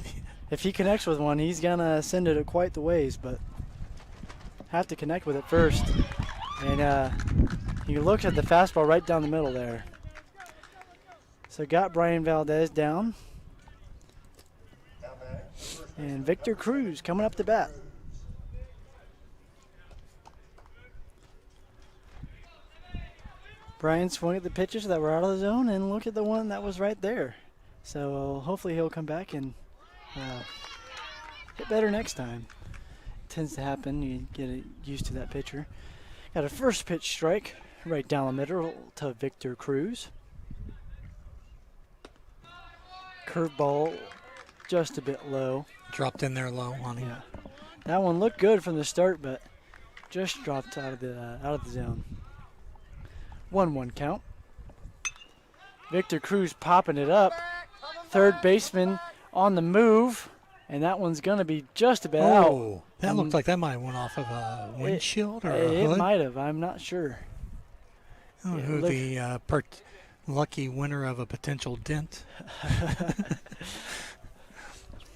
If he connects with one, he's going to send it quite the ways, but have to connect with it first. And he looks at the fastball right down the middle there. So got Brian Valdez down. And Victor Cruz coming up to bat. Brian swung at the pitches that were out of the zone and look at the one that was right there. So hopefully he'll come back and get better next time. It tends to happen. You get used to that pitcher. Got a first pitch strike right down the middle to Victor Cruz. Curveball just a bit low. Dropped in there low on him. Yeah. That one looked good from the start, but just dropped out of the zone. 1-1 count. Victor Cruz popping it up. Third baseman on the move, and that one's going to be just about out. That looked like that might have went off of a windshield or a hood. It might have. I'm not sure. I don't know who the lucky winner of a potential dent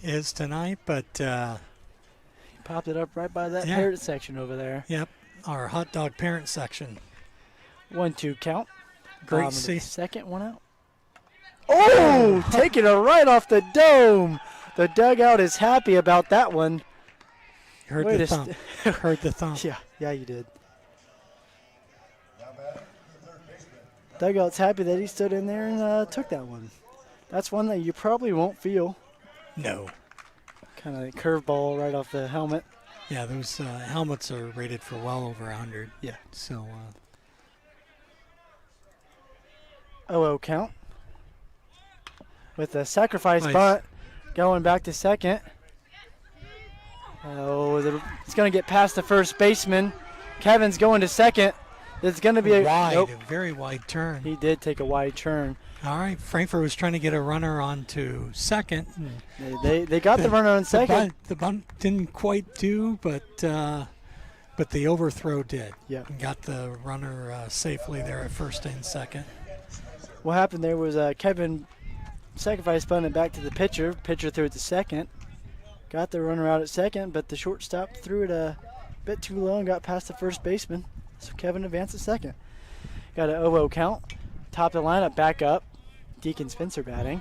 is tonight, but he popped it up right by that parent section over there. Yep, our hot dog parent section. 1-2 count. Great see. Second one out. Oh, taking it right off the dome. The dugout is happy about that one. Heard the thump. Heard the thump. Yeah, you did. Dugout's happy that he stood in there and took that one. That's one that you probably won't feel. No. Kind of curveball right off the helmet. Yeah, those helmets are rated for well over 100. Yeah. So. 0-0 count. With a sacrifice bunt going back to second. It's going to get past the first baseman. Kevin's going to second. It's going to be a very wide turn. He did take a wide turn. All right, Frankfort was trying to get a runner onto second. They got the runner on second. The bunt didn't quite do, but the overthrow did. Yeah. Got the runner safely there at first and second. What happened there was Kevin sacrifice bunted back to the pitcher. Pitcher threw it to second. Got the runner out at second, but the shortstop threw it a bit too low and got past the first baseman. So Kevin advanced at second. Got an 0-0 count. Top of the lineup, back up. Deacon Spencer batting.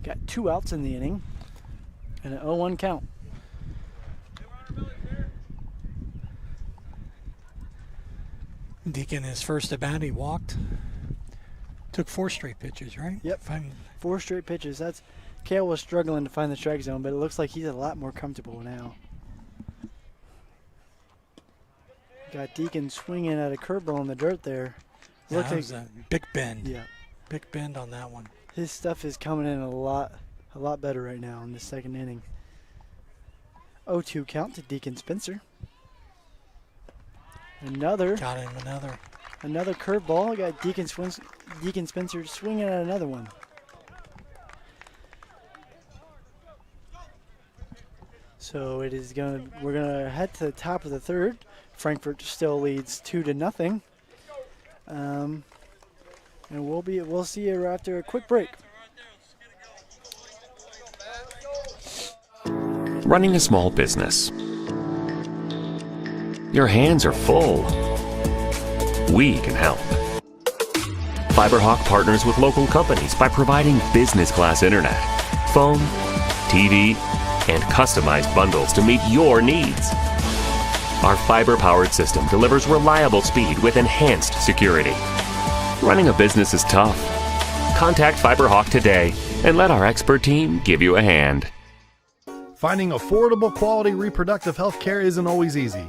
Got 2 outs in the inning. And an 0-1 count. Deacon, his first at bat, he walked. Took 4 straight pitches, right? Yep. 4 straight pitches. Kale was struggling to find the strike zone, but it looks like he's a lot more comfortable now. Got Deacon swinging at a curveball in the dirt there. That was a big bend. Yeah. Big bend on that one. His stuff is coming in a lot better right now in the second inning. 0-2 count to Deacon Spencer. Got him another curveball. Got Deacon Spencer swinging at another one. So we're gonna head to the top of the third. Frankfort still leads 2-0. And we'll see you after a quick break. Running a small business. Your hands are full. We can help. FiberHawk partners with local companies by providing business class internet, phone, TV, and customized bundles to meet your needs. Our fiber-powered system delivers reliable speed with enhanced security. Running a business is tough. Contact FiberHawk today and let our expert team give you a hand. Finding affordable quality reproductive health care isn't always easy.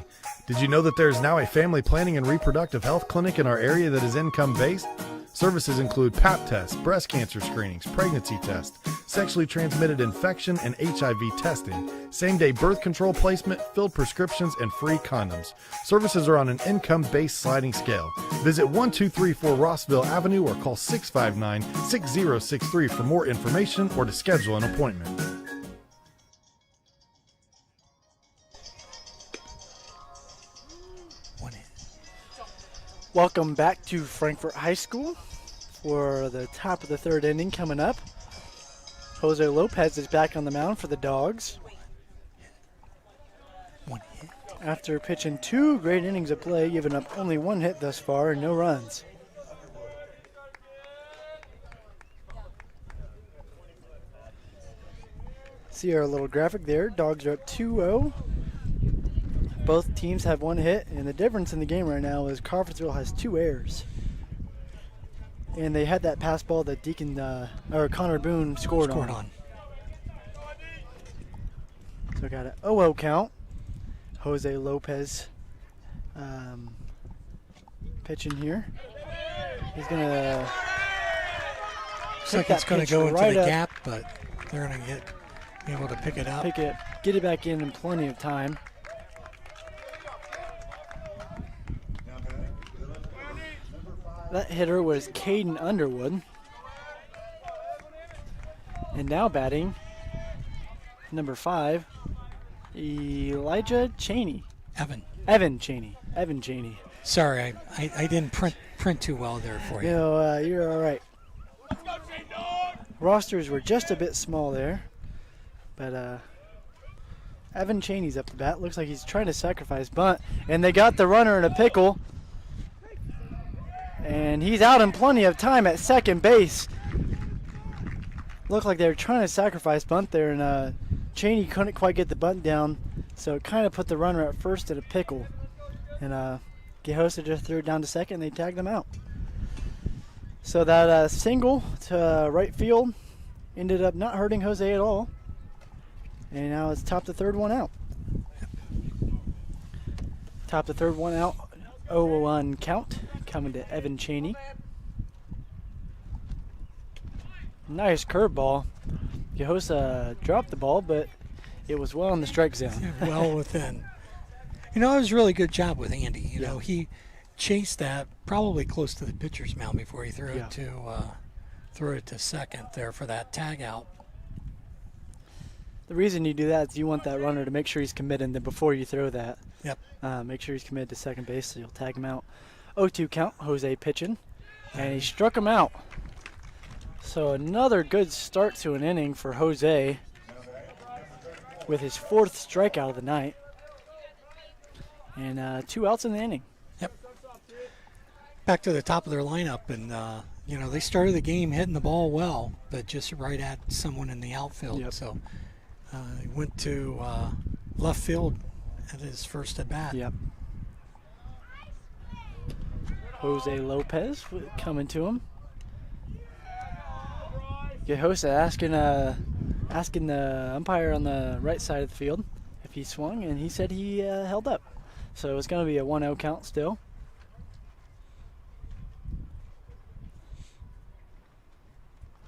Did you know that there is now a family planning and reproductive health clinic in our area that is income-based? Services include Pap tests, breast cancer screenings, pregnancy tests, sexually transmitted infection and HIV testing, same-day birth control placement, filled prescriptions, and free condoms. Services are on an income-based sliding scale. Visit 1234 Rossville Avenue or call 659-6063 for more information or to schedule an appointment. Welcome back to Frankfort High School for the top of the third inning coming up. Jose Lopez is back on the mound for the Dogs. After pitching 2 great innings of play, giving up only 1 hit thus far and no runs. See our little graphic there. Dogs are up 2-0. Both teams have 1 hit, and the difference in the game right now is Crawfordsville has 2 errors. And they had that pass ball that Connor Boone scored on. So got an 0-0 count. Jose Lopez pitching here. He's gonna. Looks like it's going to go into the gap, but they're going to be able to pick it up. Get it back in plenty of time. That hitter was Caden Underwood. And now batting, number 5, Elijah Cheney. Evan Cheney. Sorry, I didn't print too well there for you. No, you're all right. Rosters were just a bit small there, but Evan Cheney's up the bat. Looks like he's trying to sacrifice bunt, and they got the runner in a pickle, and he's out in plenty of time at second base. Looked like they were trying to sacrifice bunt there, and Cheney couldn't quite get the bunt down, so it kind of put the runner at first in a pickle, and Gehosa just threw it down to second, and they tagged him out. So that single to right field ended up not hurting Jose at all. And now it's top the third one out. Top the third one out. 0-1 count coming to Evan Cheney. Nice curveball. Gehosa dropped the ball, but it was well in the strike zone. Well within. It was a really good job with Andy. You know, he chased that probably close to the pitcher's mound before he threw it to second there for that tag out. The reason you do that is you want that runner to make sure he's committed, and then before you throw that, make sure he's committed to second base, so you'll tag him out. 0-2 count, Jose pitching, and he struck him out. So another good start to an inning for Jose with his 4th strikeout of the night, and 2 outs in the inning. Back to the top of their lineup, and they started the game hitting the ball well, but just right at someone in the outfield. So he went to left field at his first at bat. Jose Lopez coming to him. Gehosa asking the umpire on the right side of the field if he swung, and he said he held up. So it's going to be a 1-0 count still.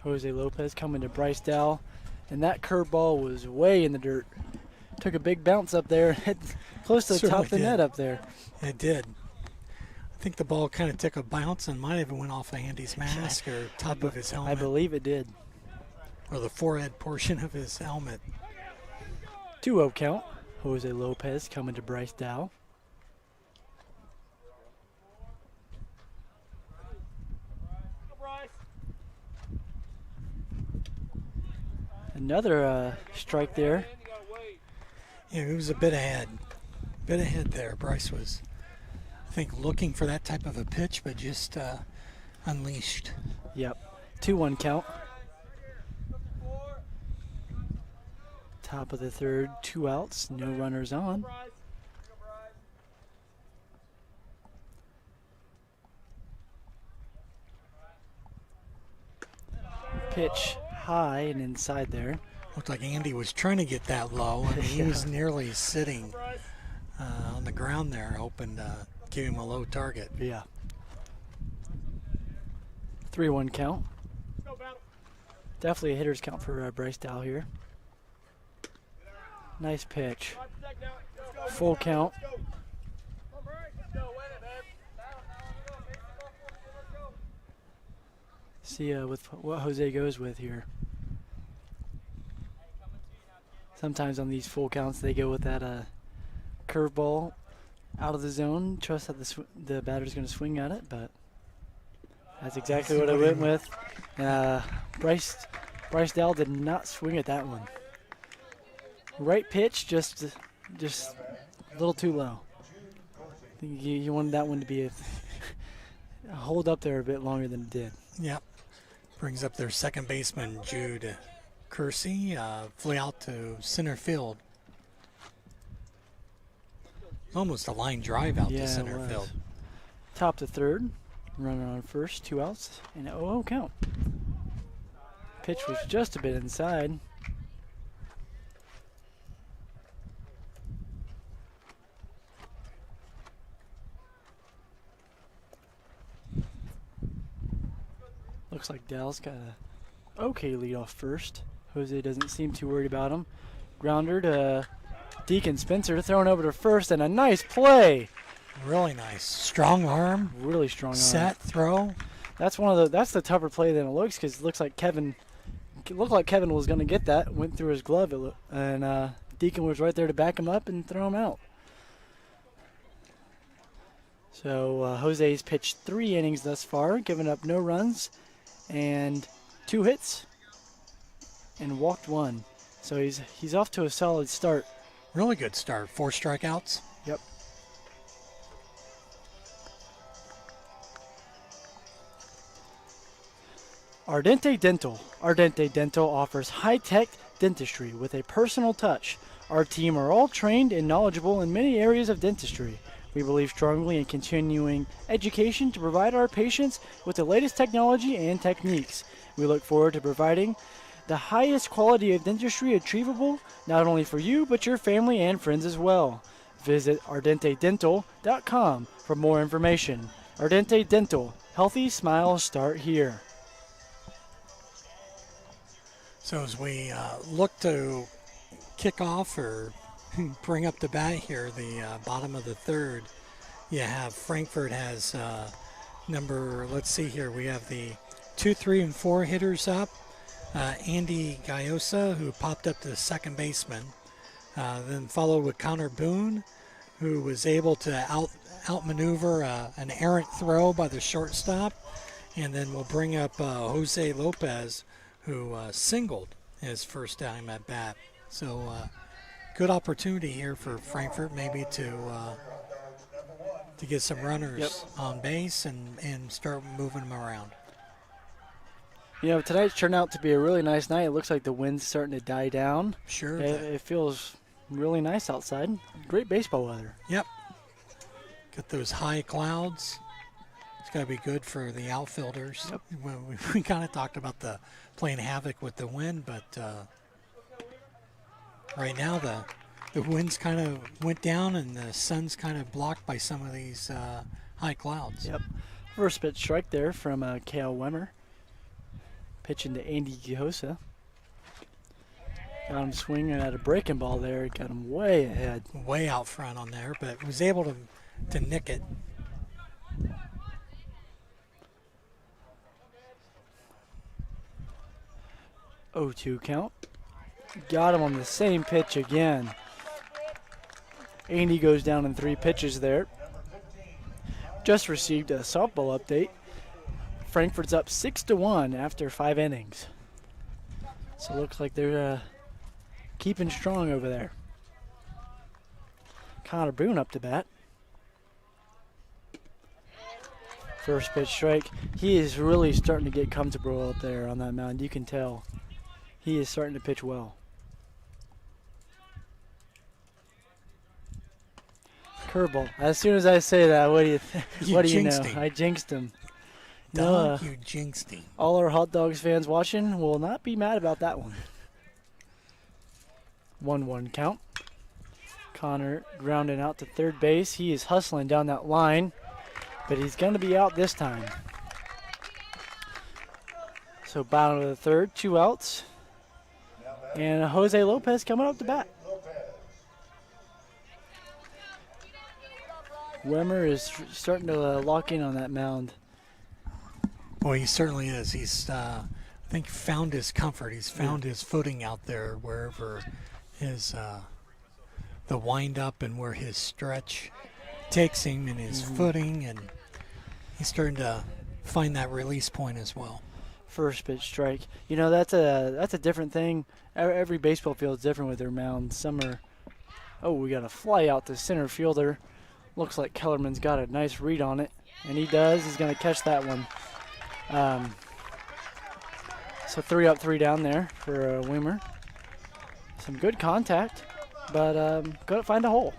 Jose Lopez coming to Bryce Dow, and that curveball was way in the dirt. Took a big bounce up there, hit close to the top of the net up there. It did. I think the ball kind of took a bounce and might even went off of Andy's mask or top of his helmet. I believe it did. Or the forehead portion of his helmet. 2-0 count. Jose Lopez coming to Bryce Dow. Another strike there. Yeah, he was a bit ahead. There. Bryce was, I think, looking for that type of a pitch, but just unleashed. 2-1 count. Top of the third, 2 outs, no runners on. Pitch high and inside there. Looked like Andy was trying to get that low. I mean, he was nearly sitting on the ground there, hoping to give him a low target. 3-1 count. Definitely a hitter's count for Bryce Dow here. Nice pitch. Full count. See with what Jose goes with here. Sometimes on these full counts they go with that curveball out of the zone. Trust that the batter's going to swing at it, but that's exactly what I went with. Bryce Dow did not swing at that one. Right pitch, just a little too low. I think you wanted that one to be hold up there a bit longer than it did. Brings up their second baseman, Jude Kersey, flew out to center field. Almost a line drive out to center field. Top to third, runner on first, 2 outs, and an 0-0 count. Pitch was just a bit inside. Looks like Dell's got a okay lead off first. Jose doesn't seem too worried about him. Grounder to Deacon Spencer, thrown over to first, and a nice play Really nice. Strong arm. Really strong arm. Set, throw. That's the tougher play than it looks, because it looks like Kevin was going to get that. Went through his glove, and Deacon was right there to back him up and throw him out. So Jose's pitched 3 innings thus far, giving up no runs and 2 hits and walked 1. So he's off to a solid start. Really good start. 4 strikeouts. Yep. Ardente Dental. Ardente Dental offers high-tech dentistry with a personal touch. Our team are all trained and knowledgeable in many areas of dentistry. We believe strongly in continuing education to provide our patients with the latest technology and techniques. We look forward to providing the highest quality of dentistry achievable not only for you, but your family and friends as well. Visit ardentedental.com for more information. Ardente Dental. Healthy smiles start here. So as we look to kick off or bring up the bat here, the bottom of the third, you have Frankfort has let's see here, we have the 2, 3, and 4 hitters up. Andy Gayosa, who popped up to the second baseman, then followed with Connor Boone, who was able to outmaneuver an errant throw by the shortstop, and then we'll bring up Jose Lopez, who singled his first time at bat. So good opportunity here for Frankfort maybe to get some runners on base and start moving them around. You know, tonight's turned out to be a really nice night. It looks like the wind's starting to die down. Sure. It feels really nice outside. Great baseball weather. Yep. Got those high clouds. It's got to be good for the outfielders. Yep. We kind of talked about the playing havoc with the wind, but right now the winds kind of went down and the sun's kind of blocked by some of these high clouds. Yep. First pitch strike there from Kale Wemmer. Pitching to Andy Gayosa. Got him swinging at a breaking ball there. Got him way ahead. Way out front on there, but was able to nick it. Oh, 2 count. Got him on the same pitch again. Andy goes down in 3 pitches there. Just received a softball update. Frankfurt's up 6-1 after 5 innings. So it looks like they're keeping strong over there. Connor Boone up to bat. First pitch strike. He is really starting to get comfortable out there on that mound. You can tell. He is starting to pitch well. Curveball. As soon as I say that, what do you what do you know? I jinxed him. No, you jinxed him. All our Hot Dogs fans watching will not be mad about that one. 1-1 count. Connor grounding out to third base. He is hustling down that line, but he's going to be out this time. So bottom of the third, 2 outs. And Jose Lopez coming up to bat. Wemmer is starting to lock in on that mound. Boy, he certainly is. He's, I think, found his comfort. He's found his footing out there wherever his the wind up and where his stretch takes him and his footing, and he's starting to find that release point as well. First pitch strike. You know, that's a different thing. Every baseball field is different with their mounds. Some are. Oh, we got a fly out to center fielder. Looks like Kellerman's got a nice read on it, and he does. He's going to catch that one. So 3 up, 3 down there for Wimmer. Some good contact, but couldn't find a hole.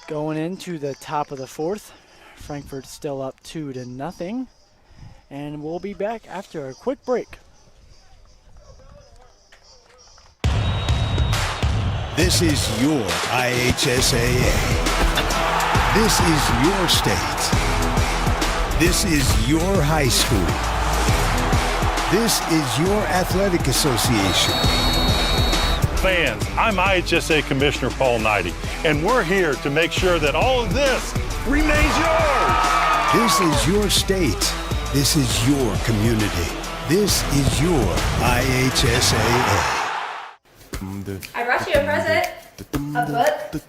Going into the top of the 4th, Frankfurt's still up 2-0, and we'll be back after a quick break. This is your IHSAA. This is your state. This is your high school. This is your athletic association. Fans, I'm IHSA Commissioner Paul Knighty, and we're here to make sure that all of this remains yours. This is your state. This is your community. This is your IHSAA. I brought you a present. A book.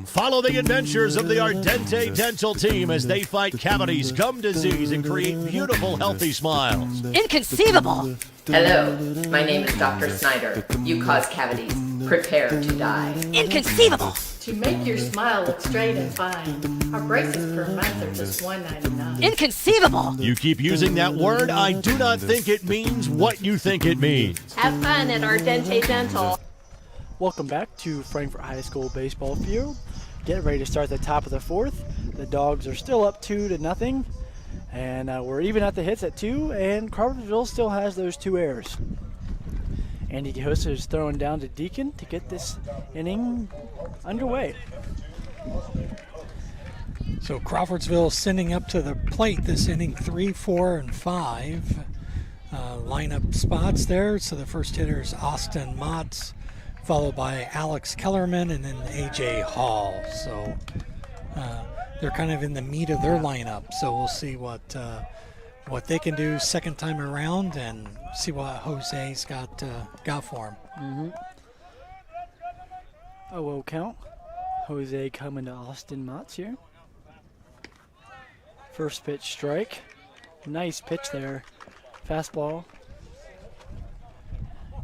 Follow the adventures of the Ardente Dental team as they fight cavities, gum disease, and create beautiful, healthy smiles. Inconceivable. Hello, my name is Dr. Snyder. You cause cavities. Prepare to die. Inconceivable. To make your smile look straight and fine, our braces per month are just $1.99. Inconceivable. You keep using that word, I do not think it means what you think it means. Have fun at Ardente Dental. Welcome back to Frankfort High School baseball field. Getting ready to start the top of the fourth. The Dogs are still up 2-0, and we're even at the hits at 2, and Crawfordsville still has those 2 errors. Andy Gehosa is throwing down to Deacon to get this inning underway. So Crawfordsville sending up to the plate this inning, 3, 4, and 5 lineup spots there. So the first hitter is Austin Motz, followed by Alex Kellerman, and then A.J. Hall. So they're kind of in the meat of their lineup. So we'll see what they can do second time around, and see what Jose's got for him. 0-0 count. Jose coming to Austin Motz here. First pitch strike. Nice pitch there. Fastball.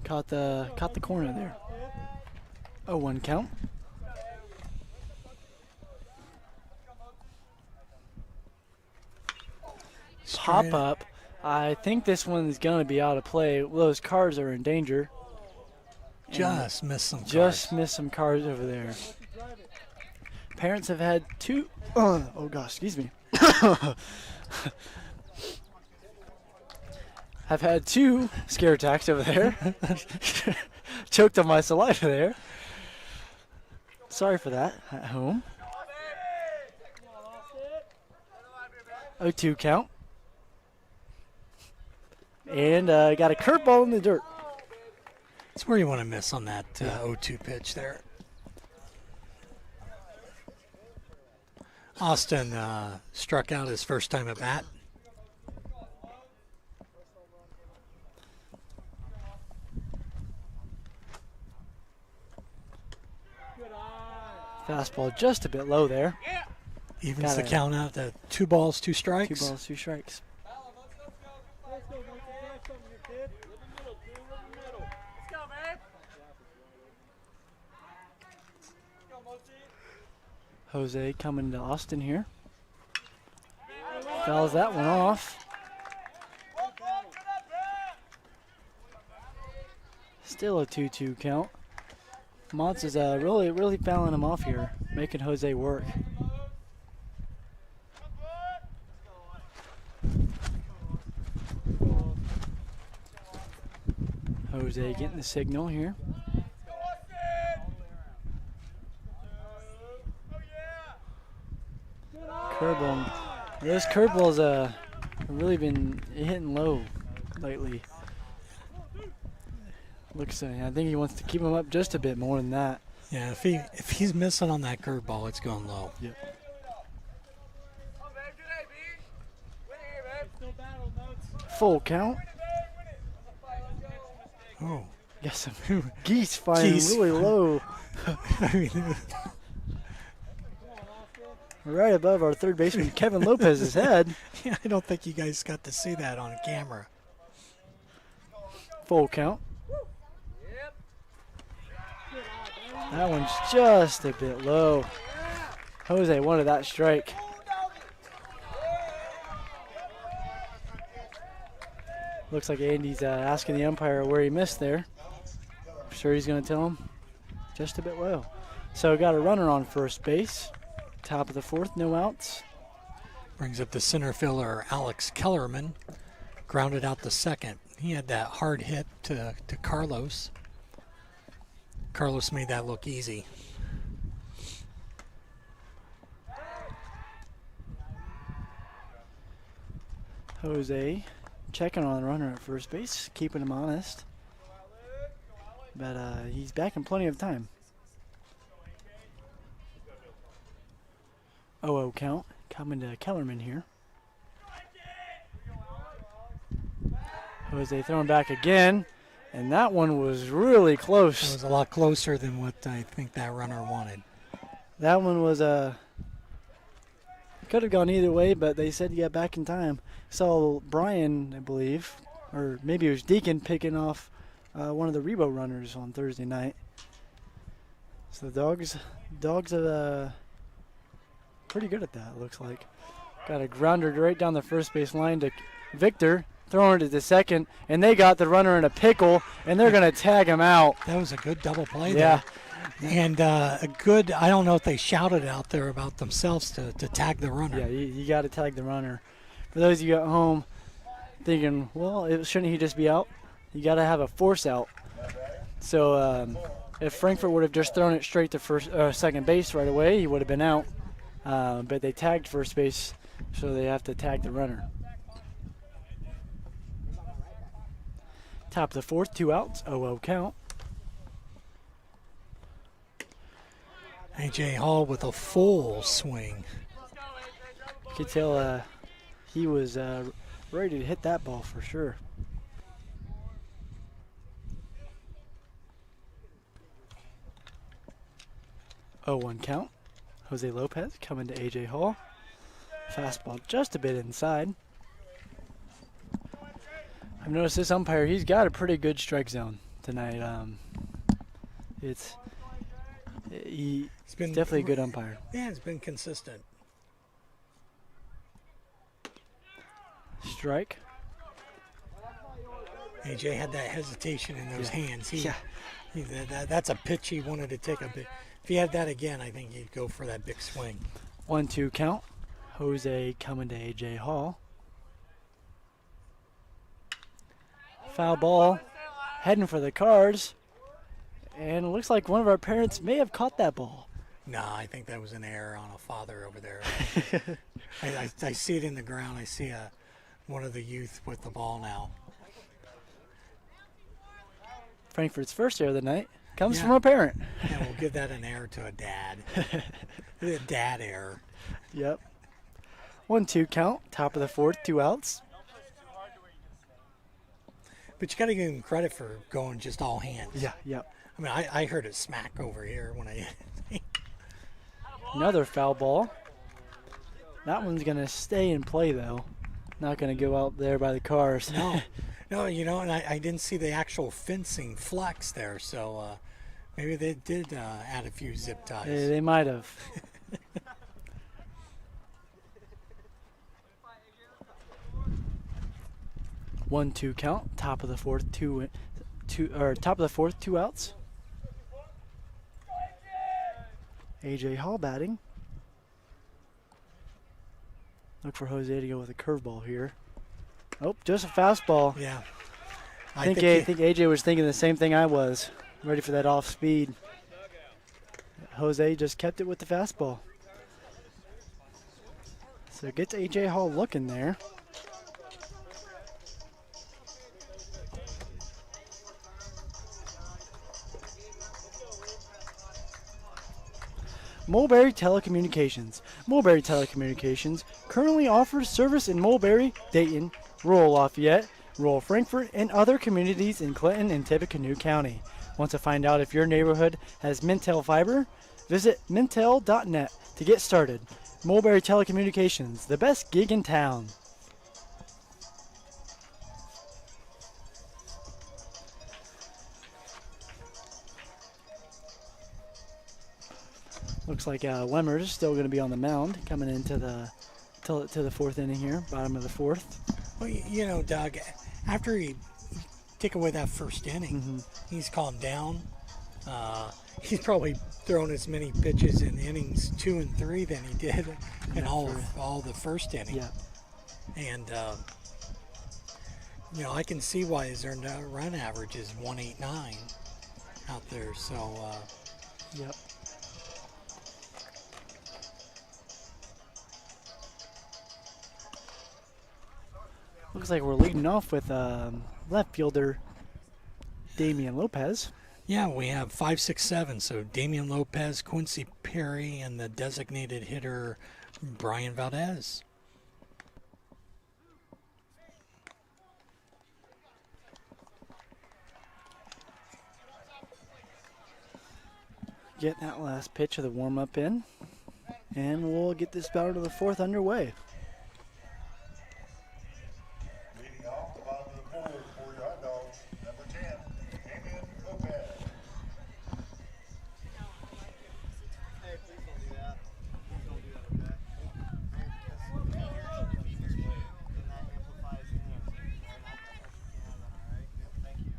Caught the corner there. 0-1 count. Pop up. I think this one is going to be out of play. Those cars are in danger. Just missed some cars. Just missed some cars over there. Parents have had 2. Oh gosh, excuse me. Have had 2 scare attacks over there. Choked on my saliva there. Sorry for that at home. 0-2 count. And got a curveball in the dirt. That's where you want to miss on that 0-2 pitch there. Austin struck out his first time at bat. Fastball just a bit low there. Evens the count out to 2 balls, 2 strikes. 2 balls, 2 strikes. Jose coming to Austin here. Fouls that one off. Still a 2-2 count. Motz is really fouling him off here, making Jose work. Jose getting the signal here. Curveball. Those curveballs have really been hitting low lately. Looks like I think he wants to keep him up just a bit more than that. Yeah, if he's missing on that curveball, it's going low. Yep. Full count. Oh. Got some geese flying really low. Right above our third baseman, Kevin Lopez's head. Yeah, I don't think you guys got to see that on camera. Full count. That one's just a bit low. Jose wanted that strike. Looks like Andy's asking the umpire where he missed there. I'm sure he's going to tell him just a bit low. So got a runner on first base. Top of the fourth, no outs. Brings up the center fielder, Alex Kellerman. Grounded out the second. He had that hard hit to Carlos. Carlos made that look easy. Jose checking on the runner at first base, keeping him honest. But he's back in plenty of time. 0-0 count coming to Kellerman here. Jose throwing back again, and that one was really close. It was a lot closer than what I think that runner wanted. That one was could have gone either way, but they said he got back in time. Saw Brian, I believe, or maybe it was Deacon picking off one of the Rebo runners on Thursday night. So the dogs are pretty good at that, it looks like. Got a grounder right down the first base line to Victor, throwing it to second, and they got the runner in a pickle, and they're going to tag him out. That was a good double play there. Yeah. And a good, I don't know if they shouted out there about themselves to tag the runner. Yeah, you got to tag the runner. For those of you at home thinking, well, shouldn't he just be out? You got to have a force out. So if Frankfort would have just thrown it straight to second base right away, he would have been out. But they tagged first base, so they have to tag the runner. Top of the fourth, 2 outs, 0-0 count. A.J. Hall with a full swing. You could tell he was ready to hit that ball for sure. Oh, 1 count. Jose Lopez coming to A.J. Hall. Fastball just a bit inside. I've noticed this umpire, he's got a pretty good strike zone tonight. He's definitely a good umpire. Yeah, it's been consistent. Strike. AJ had that hesitation in those hands. That's a pitch he wanted to take a bit. If he had that again, I think he'd go for that big swing. 1-2 count. Jose coming to A.J. Hall. Foul ball, heading for the Cards. And it looks like one of our parents may have caught that ball. No, I think that was an error on a father over there. I see it in the ground. I see one of the youth with the ball now. Frankfort's first error of the night comes from a parent. And we'll give that an error to a dad. A dad error. Yep. 1-2 count, top of the fourth, 2 outs. But you got to give him credit for going just all hands. Yeah, yep. I mean, I heard it smack over here when I... Another foul ball. That one's going to stay in play, though. Not going to go out there by the Cars. No, and I didn't see the actual fencing flex there, so maybe they did add a few zip ties. They might have. One, 2 count. Top of the fourth, two outs. A.J. Hall batting. Look for Jose to go with a curveball here. Oh, just a fastball. Yeah. I think A.J. was thinking the same thing I was. Ready for that off speed. Jose just kept it with the fastball. So it gets A.J. Hall looking there. Mulberry Telecommunications. Mulberry Telecommunications currently offers service in Mulberry, Dayton, rural Lafayette, rural Frankfort, and other communities in Clinton and Tippecanoe County. Want to find out if your neighborhood has Mintel fiber? Visit mintel.net to get started. Mulberry Telecommunications, the best gig in town. Looks like Wemmer's still going to be on the mound coming into the fourth inning here, bottom of the fourth. Well, Doug, after he take away that first inning, he's calmed down. He's probably thrown as many pitches in innings 2 and 3 than he did in all the first inning. Yeah. And I can see why his earned run average is 189 out there. So. Yep. Looks like we're leading off with left fielder Damian Lopez. Yeah, we have 5, 6, 7. So Damian Lopez, Quincy Perry, and the designated hitter Brian Valdez. Get that last pitch of the warm-up in, and we'll get this battle to the fourth underway. Leading off the bottom of the board for your hot dogs, number 10, Damian Lopez. Hey, please don't do that. Please don't do that, okay? Because then that amplifies him. Thank you.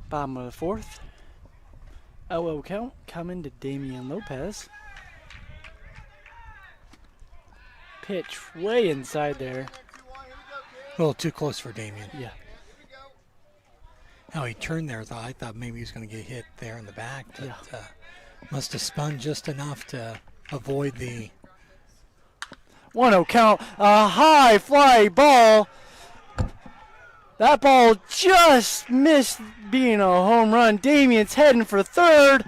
Bottom of the fourth. 0-0 count coming to Damian Lopez. Pitch way inside there. A little too close for Damian. Yeah. How he turned there, I thought maybe he was going to get hit there in the back. But, must have spun just enough to avoid the 1-0 count. A high fly ball. That ball just missed being a home run. Damian's heading for third.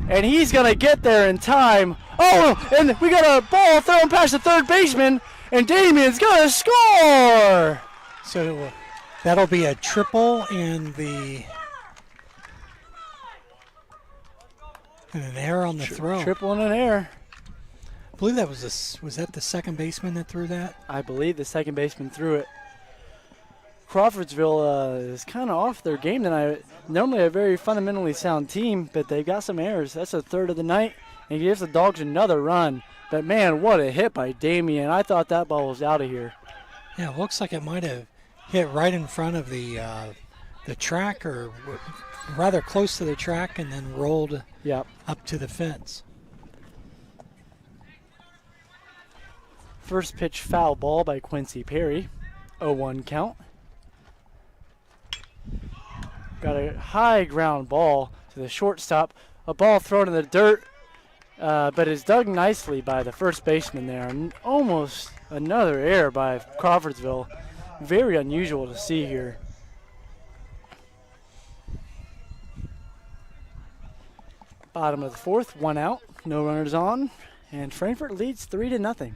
And he's going to get there in time. Oh, and we got a ball thrown past the third baseman. And Damian's going to score. So that'll be a triple and an error on the throw. Triple and an error. I believe that was that the second baseman that threw that? I believe the second baseman threw it. Crawfordsville is kind of off their game tonight. Normally a very fundamentally sound team, but they've got some errors. That's the third of the night, and gives the Dogs another run. But, man, what a hit by Damian. I thought that ball was out of here. Yeah, it looks like it might have hit right in front of the track, or rather close to the track, and then rolled up to the fence. First pitch foul ball by Quincy Perry. 0-1 count. Got a high ground ball to the shortstop. A ball thrown in the dirt, but is dug nicely by the first baseman there. And almost another error by Crawfordsville. Very unusual to see here. Bottom of the fourth, 1 out, no runners on, and Frankfort leads 3-0.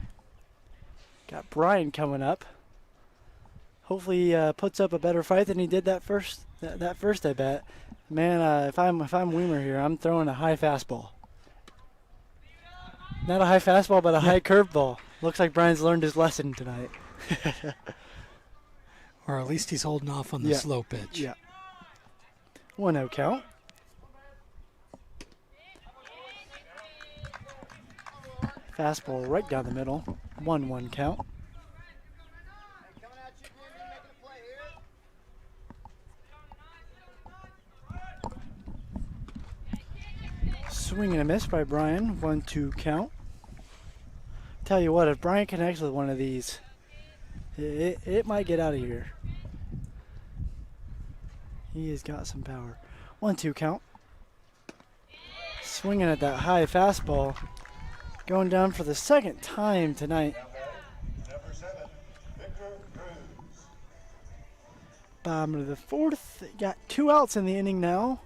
Got Brian coming up. Hopefully he puts up a better fight than he did that first at bat. Man, if I'm Weimer here, I'm throwing a high fastball. Not a high fastball, but a high curveball. Looks like Brian's learned his lesson tonight. Or at least he's holding off on the slow pitch. Yeah. 1-0 count. Fastball right down the middle. 1-1 count. Swing and a miss by Brian. 1-2 count. Tell you what, if Brian connects with one of these, it might get out of here. He has got some power. 1-2 count. Swinging at that high fastball. Going down for the second time tonight. Number 7, Victor Cruz. Bottom of the fourth. Got 2 outs in the inning now.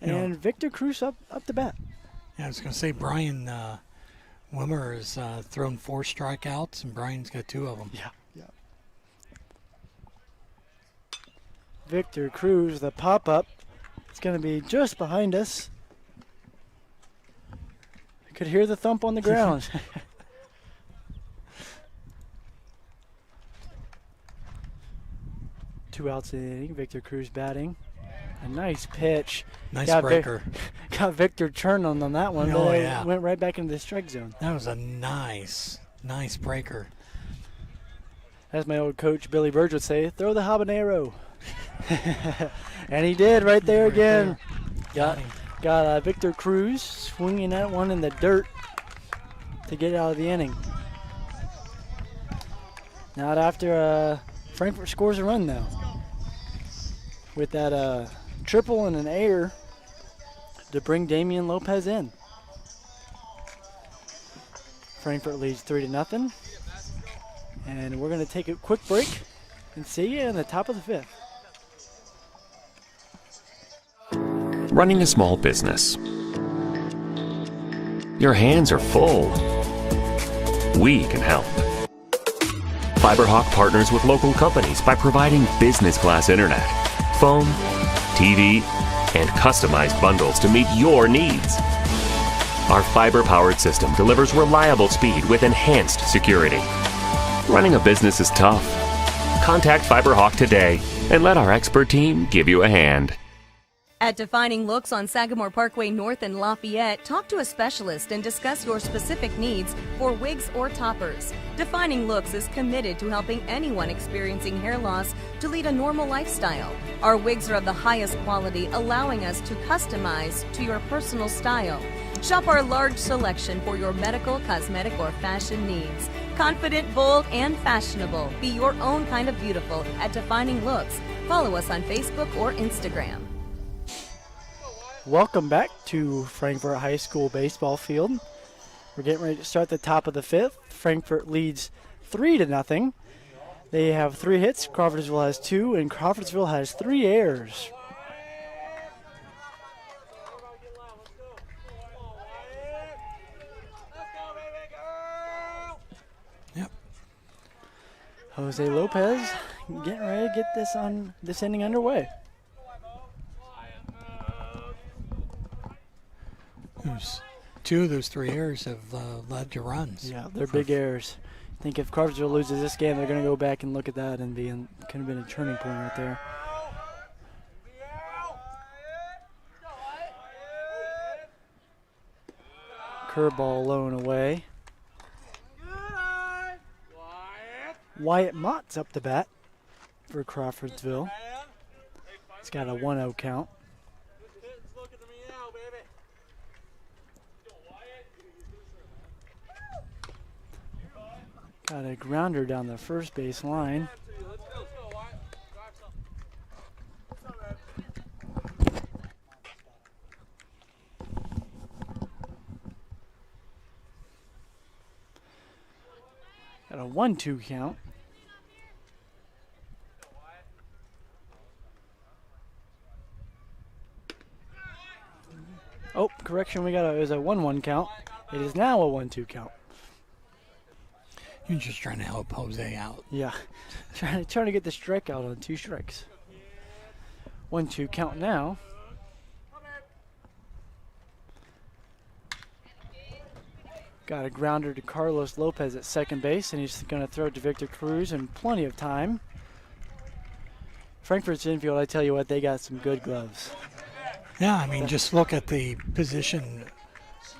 And Victor Cruz up to bat. Yeah, I was going to say Brian Wimmer has thrown 4 strikeouts, and Brian's got 2 of them. Yeah. Victor Cruz, the pop-up. It's going to be just behind us. I could hear the thump on the ground. 2 outs in the inning. Victor Cruz batting. A nice pitch. Nice breaker. Got Victor turned on that one. Oh, but yeah. Went right back into the strike zone. That was a nice breaker. As my old coach Billy Burge would say, throw the habanero. And he did right there again. Got Victor Cruz swinging that one in the dirt to get out of the inning. Not after Frankfort scores a run though. With that triple and an error to bring Damian Lopez in. Frankfort leads 3-0. And we're going to take a quick break and see you in the top of the 5th. Running a small business. your hands are full. We can help. FiberHawk partners with local companies by providing business class internet, phone, TV, and customized bundles to meet your needs. Our fiber-powered system delivers reliable speed with enhanced security. Running a business is tough. Contact FiberHawk today and let our expert team give you a hand. At Defining Looks on Sagamore Parkway North in Lafayette, talk to a specialist and discuss your specific needs for wigs or toppers. Defining Looks is committed to helping anyone experiencing hair loss to lead a normal lifestyle. Our wigs are of the highest quality, allowing us to customize to your personal style. Shop our large selection for your medical, cosmetic, or fashion needs. Confident, bold, and fashionable. Be your own kind of beautiful at Defining Looks. Follow us on Facebook or Instagram. Welcome back to Frankfort High School baseball field. We're getting ready to start the top of the fifth. Frankfort leads 3-0. They have 3 hits. Crawfordsville has 2, and Crawfordsville has 3 errors. Yep. Jose Lopez getting ready to get this inning underway. Two of those 3 errors have led to runs. Yeah, they're big errors. I think if Crawfordsville loses this game, they're going to go back and look at that and could have been a turning point right there. Curveball low and away. Wyatt Mott's up the bat for Crawfordsville. It's got a 1-0 count. Got a grounder down the first base line. Got a 1-2 count. Oh, correction, it was a 1-1 count. It is now a 1-2 count. You're just trying to help Jose out. Yeah, trying to get the strikeout on 2 strikes. 1-2 count now. Got a grounder to Carlos Lopez at second base, and he's going to throw it to Victor Cruz in plenty of time. Frankfort's infield, I tell you what, they got some good gloves. Yeah, I mean, just look at the position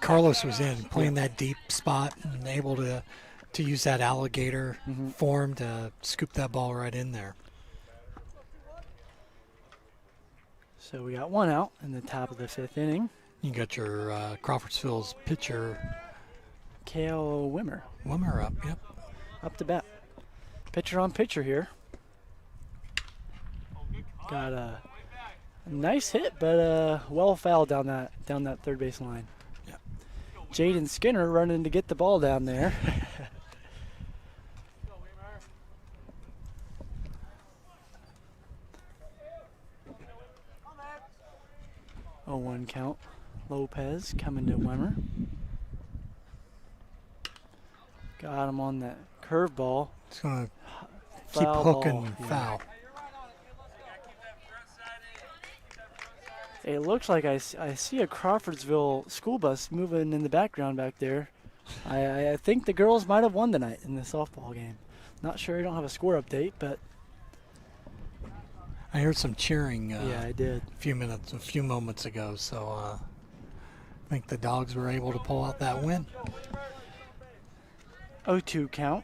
Carlos was in, playing that deep spot and able to use that alligator form to scoop that ball right in there. So we got 1 out in the top of the 5th inning. You got your Crawfordsville's pitcher, Kale Wimmer. Wimmer up, yep. Up to bat. Pitcher on pitcher here. Got a nice hit, but well fouled down that third base line. Yep. Jaden Skinner running to get the ball down there. 0-1 count. Lopez coming to Wimmer. Got him on that curveball. It's going to keep hooking foul. It looks like I see a Crawfordsville school bus moving in the background back there. I think the girls might have won tonight in the softball game. Not sure, I don't have a score update, but I heard some cheering. Yeah, I did. A few moments ago. So I think the Dogs were able to pull out that win. 0-2 count.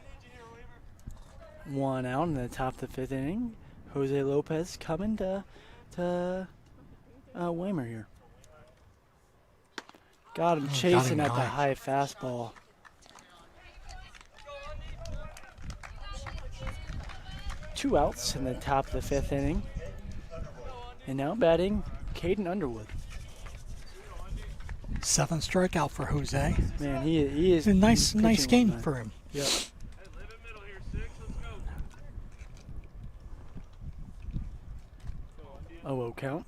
1 out in the top of the 5th inning. Jose Lopez coming to Wimmer here. Got him chasing at the high fastball. Two outs in the top of the 5th inning. And now batting Caden Underwood. 7th strikeout for Jose. Man, he is a nice game for him. Yep. 0-0 count.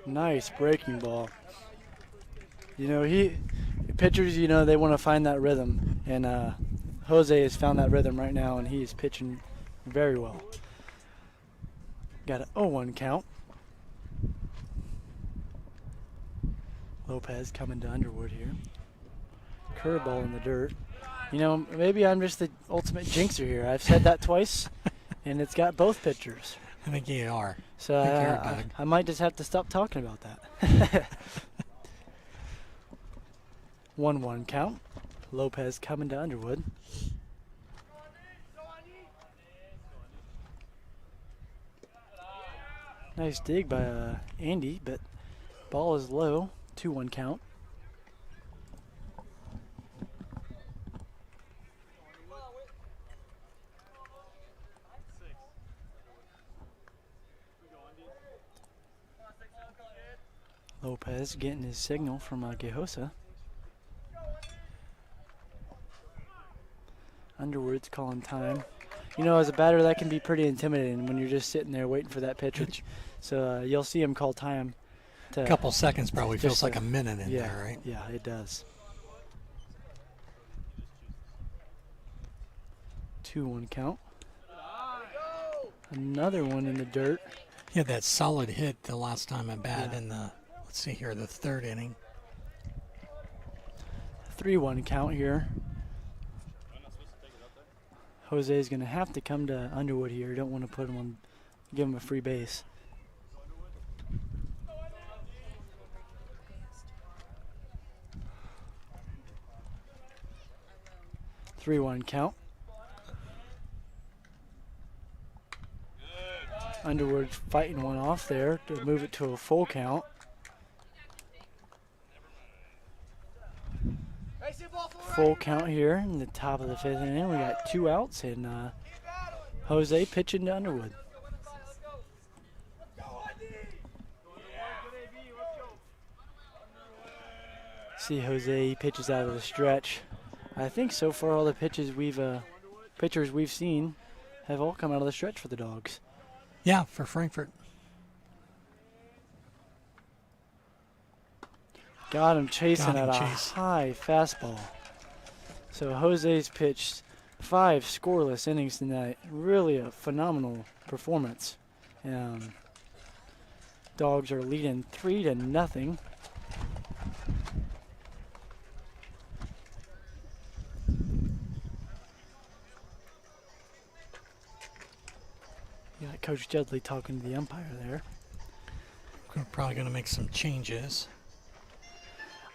Nice breaking ball. You know, pitchers, you know, they want to find that rhythm. And Jose has found that rhythm right now, and he is pitching very well. Got an 0-1 count. Lopez coming to Underwood here. Curveball in the dirt. You know, maybe I'm just the ultimate jinxer here. I've said that twice, and it's got both pitchers. I think you are. So I might just have to stop talking about that. 1-1 count. Lopez coming to Underwood. Nice dig by Andy, but ball is low. 2-1 count. Lopez getting his signal from Gehosa. Underwood's calling time. You know, as a batter, that can be pretty intimidating when you're just sitting there waiting for that pitch. So you'll see him call time. A couple seconds probably feels like a minute in there, right? Yeah, it does. 2-1 count. Another one in the dirt. He had that solid hit the last time I bat in the, let's see here, the third inning. 3-1 count here. Jose is going to have to come to Underwood here. Don't want to put him on, give him a free base. Good. 3-1 count. Underwood fighting one off there to move it to a full count. Full count here in the top of the fifth inning. We got 2 outs and Jose pitching to Underwood. See Jose, he pitches out of the stretch. I think so far all the pitchers we've seen have all come out of the stretch for the Dogs. Yeah, for Frankfort. Got him chasing at a high fastball. So Jose's pitched 5 scoreless innings tonight. Really a phenomenal performance. Dogs are leading 3-0. You got Coach Judley talking to the umpire there. We're probably going to make some changes.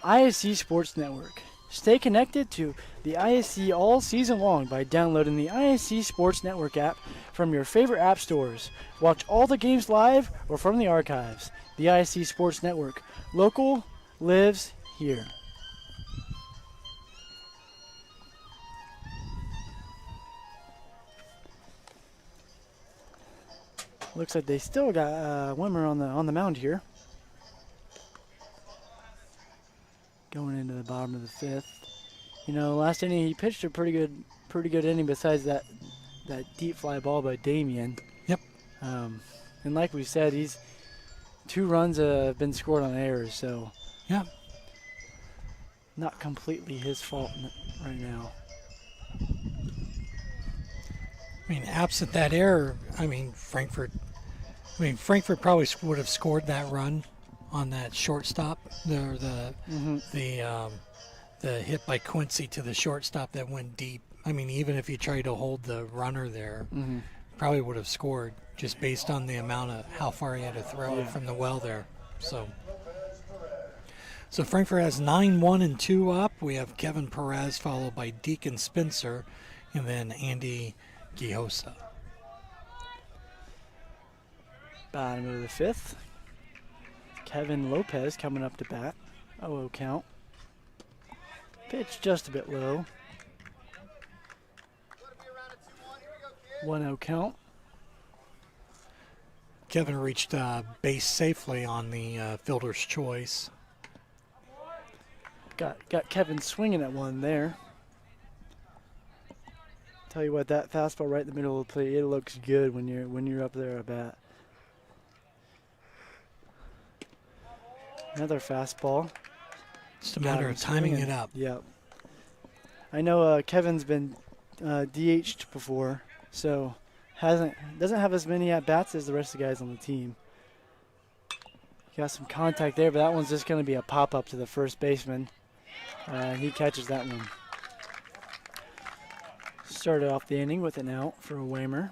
ISC Sports Network. Stay connected to the ISC all season long by downloading the ISC Sports Network app from your favorite app stores. Watch all the games live or from the archives. The ISC Sports Network. Local lives here. Looks like they still got Wimmer on the mound here. Going into the bottom of the fifth. You know, last inning he pitched a pretty good inning besides that deep fly ball by Damien. Yep. And like we said, 2 runs have been scored on errors, so yeah, not completely his fault right now. I mean, absent that error, Frankfort probably would have scored that run on that shortstop, the hit by Quincy to the shortstop that went deep. I mean, even if you tried to hold the runner there, probably would have scored just based on the amount of how far he had to throw it from the well there. So Frankfort has 9-1-2 up. We have Kevin Perez followed by Deacon Spencer, and then Andy Gehosa. Bottom of the fifth. Kevin Lopez coming up to bat. 0-0 count. Pitch just a bit low. 1-0 count. Kevin reached base safely on the fielder's choice. Got Kevin swinging at one there. Tell you what, that fastball right in the middle of the plate, it looks good when you're up there at bat. Another fastball. Just a matter of timing it up. Yep. I know Kevin's been DH'd before, so doesn't have as many at-bats as the rest of the guys on the team. Got some contact there, but that one's just going to be a pop-up to the first baseman. He catches that one. Started off the inning with an out for a Waymer.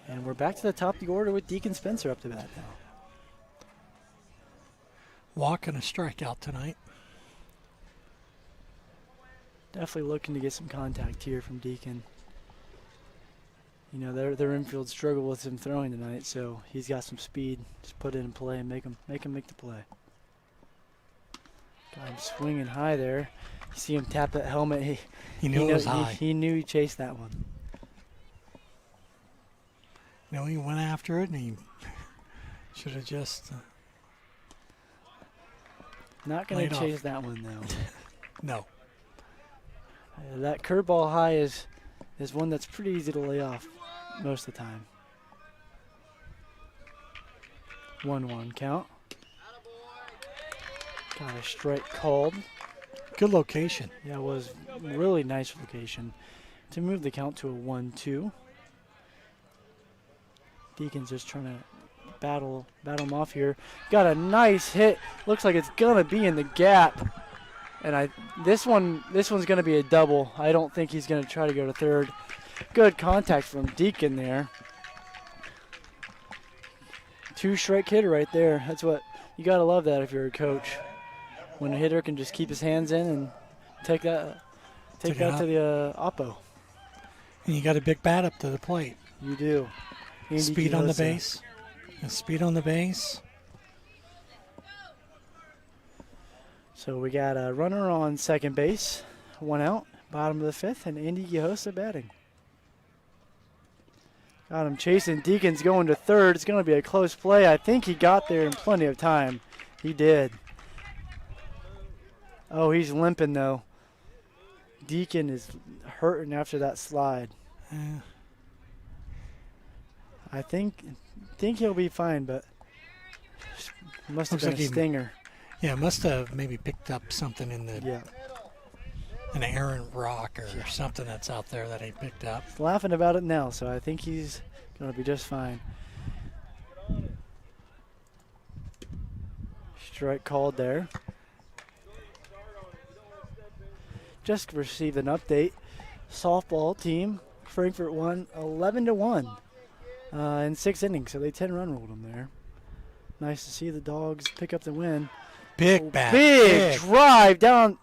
And we're back to the top of the order with Deacon Spencer up to bat now. Walk and a strikeout tonight. Definitely looking to get some contact here from Deacon. You know, their infield struggled with him throwing tonight, so he's got some speed. Just put it in play and make him make the play. Got him swinging high there. You see him tap that helmet. He knew it was high. He knew he chased that one. No, he went after it, and he should have just not going to chase that one, though. No. That curveball high is one that's pretty easy to lay off most of the time. 1-1 count. Got a strike called. Good location. Yeah, it was really nice location to move the count to a 1-2. Deacon's just trying to battle him off here. Got a nice hit. Looks like it's gonna be in the gap. And this one's gonna be a double. I don't think he's gonna try to go to third. Good contact from Deacon there. 2-strike hitter right there. That's what you gotta love, that if you're a coach. When a hitter can just keep his hands in and take that to the oppo. And you got a big bat up to the plate. You do. Speed on the base. Speed on the base. So we got a runner on second base, 1 out, bottom of the 5th, and Andy Gihosa batting. Got him chasing. Deacon's going to third. It's going to be a close play. I think he got there in plenty of time. He did. Oh, he's limping, though. Deacon is hurting after that slide. I think he'll be fine, but must have been a stinger. Yeah, must have maybe picked up something in the an errant rock or something that's out there that he picked up. He's laughing about it now, so I think he's going to be just fine. Strike called there. Just received an update. Softball team, Frankfort won 11-1 in 6 innings, so they 10-run rolled them there. Nice to see the Dogs pick up the win. Big bat. Big drive down.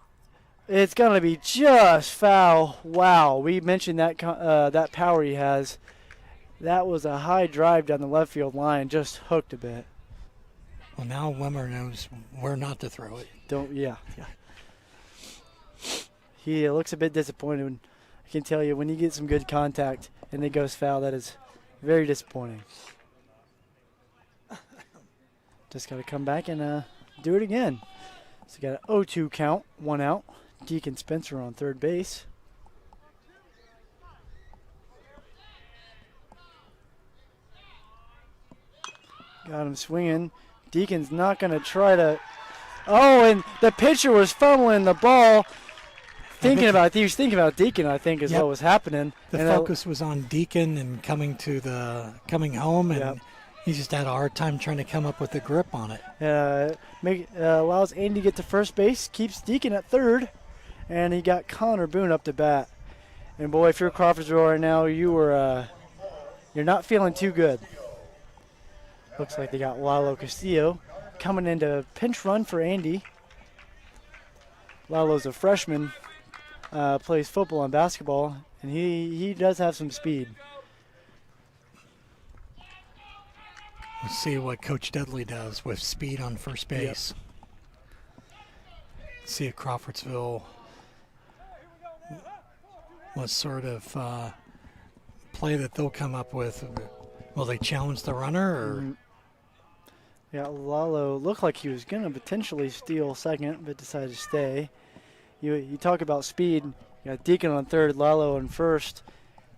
It's going to be just foul. Wow, we mentioned that that power he has. That was a high drive down the left field line, just hooked a bit. Well, now Wimmer knows where not to throw it. Yeah. He looks a bit disappointed. I can tell you, when you get some good contact and it goes foul, that is very disappointing. Just got to come back and do it again. So got an 0-2 count, 1 out. Deacon Spencer on third base. Got him swinging. Deacon's not going to try to. Oh, and the pitcher was fumbling the ball. He was thinking about Deacon, I think, is what was happening. The focus was on Deacon and coming home, and he just had a hard time trying to come up with a grip on it. Allows Andy to get to first base, keeps Deacon at third, and he got Connor Boone up to bat. And boy, if you're Crawfordsville right now, you're not feeling too good. Looks like they got Lalo Castillo coming into pinch run for Andy. Lalo's a freshman. Plays football and basketball, and he does have some speed. We'll see what Coach Dudley does with speed on first base. See if Crawfordsville what sort of play that they'll come up with. Will they challenge the runner? Or? Yeah, Lalo looked like he was going to potentially steal second, but decided to stay. You talk about speed. You got Deacon on third, Lalo on first,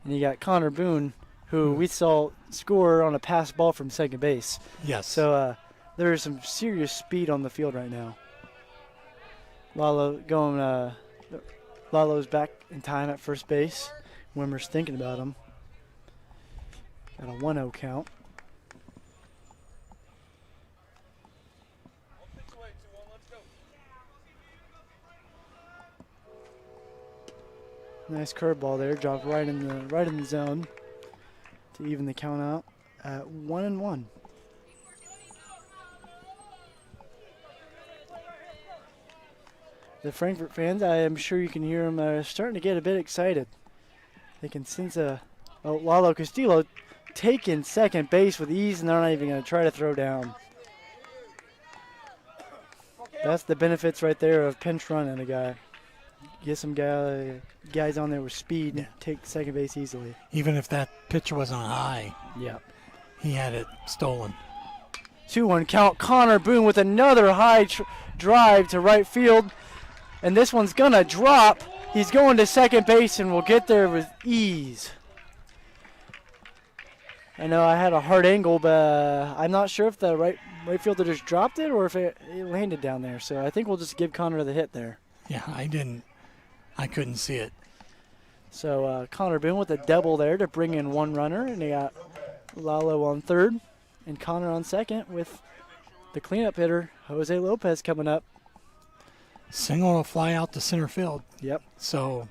and you got Connor Boone, who we saw score on a pass ball from second base. Yes. So there is some serious speed on the field right now. Lalo's back in time at first base. Wimmer's thinking about him. Got a 1-0 count. Nice curveball there, dropped right in the zone to even the count out at 1-1. The Frankfort fans, I am sure you can hear them starting to get a bit excited. They can sense Lalo Castillo taking second base with ease, and they're not even going to try to throw down. That's the benefits right there of pinch running a guy. Get some guys on there with speed, Yeah. take second base easily. Even if that pitch wasn't high, Yep. he had it stolen. 2-1 count. Connor Boone with another high drive to right field. And this one's going to drop. He's going to second base and will get there with ease. I know I had a hard angle, but I'm not sure if the right fielder just dropped it or if it landed down there. So I think we'll just give Connor the hit there. Yeah, I couldn't see it. So Connor Boone with a double there to bring in one runner. And they got Lalo on third and Connor on second with the cleanup hitter, Jose Lopez, coming up. Single will fly out to center field. Yep. So,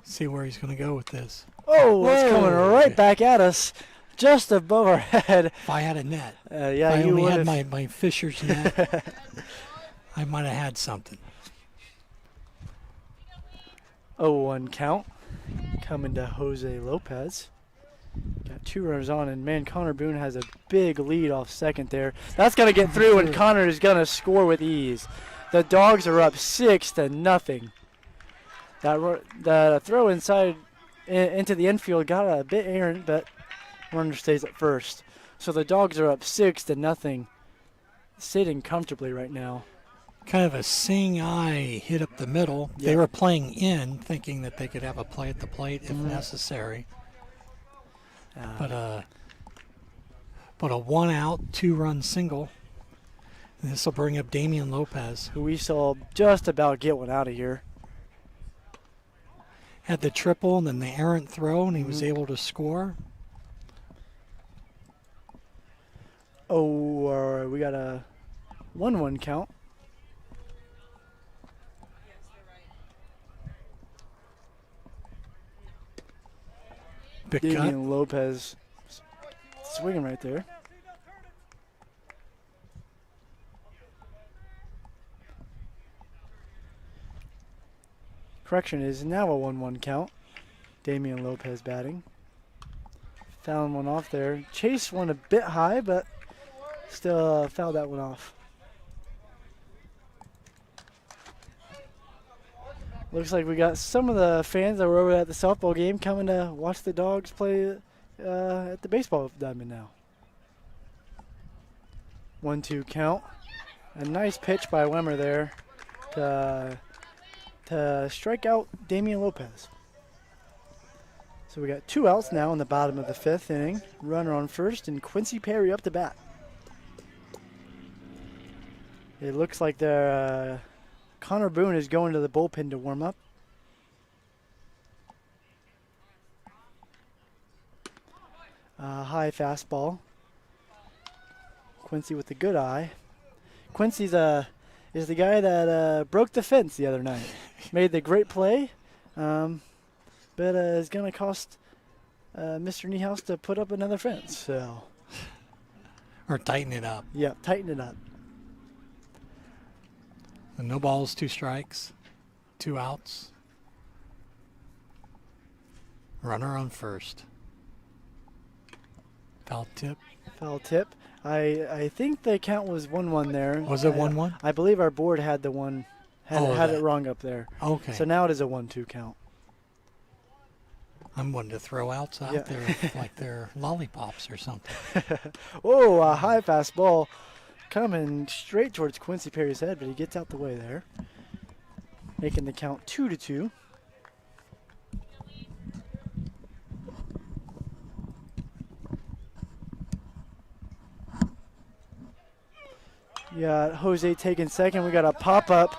see where he's going to go with this. Oh, it's coming right back at us, just above our head. If I had a net, yeah, if I you only would had my Fisher's net, I might have had something. 0-1 count coming to Jose Lopez. Got two runners on, and man, Connor Boone has a big lead off second there. That's going to get through, and Connor is going to score with ease. The Dogs are up 6-0. That throw inside into the infield got a bit errant, but runner stays at first. So the Dogs are up 6-0, sitting comfortably right now. Kind of a seeing eye hit up the middle. Yep. They were playing in, thinking that they could have a play at the plate if necessary. But a 1-out, 2-run single. And this will bring up Damian Lopez, who we saw just about get one out of here. Had the triple and then the errant throw, and he was able to score. Oh, we got a 1-1 count. Big cut. Damian Lopez swinging right there. Correction, is now a 1-1 count. Damian Lopez batting. Fouling one off there. Chase one a bit high, but still fouled that one off. Looks like we got some of the fans that were over at the softball game coming to watch the Dogs play at the baseball diamond now. 1-2 count. A nice pitch by Wimmer there to strike out Damian Lopez. So we got 2 outs now in the bottom of the 5th inning. Runner on first and Quincy Perry up to bat. It looks like Connor Boone is going to the bullpen to warm up. High fastball. Quincy with the good eye. Quincy's is the guy that broke the fence the other night. Made the great play, but is going to cost Mr. Niehaus to put up another fence. So, or tighten it up. Yeah, tighten it up. And no balls, 2 strikes, 2 outs. Runner on first. Foul tip. Foul tip. I think the count was 1-1 there. Was it 1-1? I believe our board had the one had it wrong up there. Okay. So now it is a 1-2 count. I'm wanting to throw outs out there like they're lollipops or something. Oh, a high fastball coming straight towards Quincy Perry's head, but he gets out the way there, making the count 2-2. Yeah, Jose taking second. We got a pop up.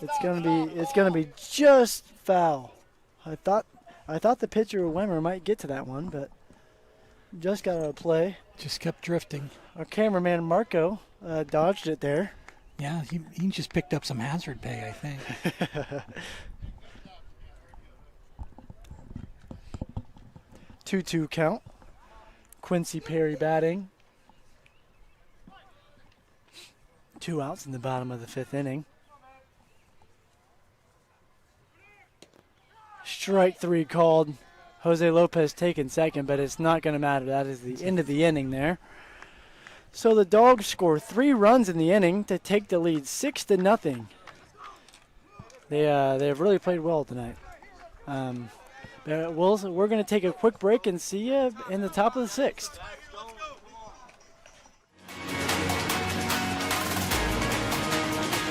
It's gonna be just foul. I thought the pitcher Wimmer might get to that one, but just got out of play. Just kept drifting. Our cameraman Marco dodged it there. Yeah, he just picked up some hazard pay, I think. 2-2 count. Quincy Perry batting. 2 outs in the bottom of the 5th inning. Strike 3 called. Jose Lopez taking second, but it's not going to matter. That is the end of the inning there. So the Dogs score 3 runs in the inning to take the lead 6-0. They have really played well tonight. We're going to take a quick break and see you in the top of the 6th.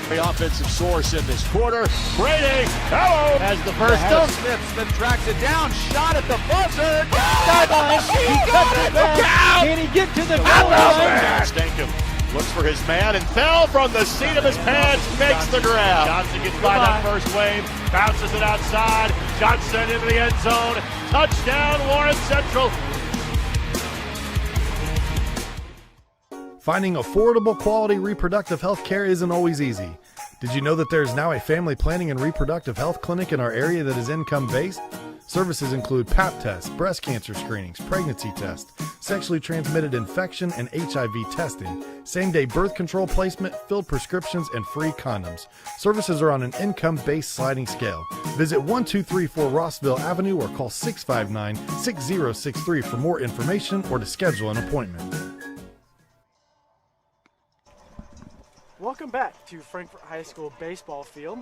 The offensive source in this quarter. Brady, hello! As the first Smith tracks it down, shot at the buzzer. Sideline, he cuts it back. Can he get to the goal line? Stankham looks for his man and fell from the seat of his pants, makes the grab. Johnson gets by that first wave, bounces it outside. Johnson into the end zone. Touchdown, Warren Central. Finding affordable, quality reproductive health care isn't always easy. Did you know that there is now a family planning and reproductive health clinic in our area that is income-based? Services include Pap tests, breast cancer screenings, pregnancy tests, sexually transmitted infection and HIV testing, same-day birth control placement, filled prescriptions, and free condoms. Services are on an income-based sliding scale. Visit 1234 Rossville Avenue or call 659-6063 for more information or to schedule an appointment. Welcome back to Frankfort High School baseball field.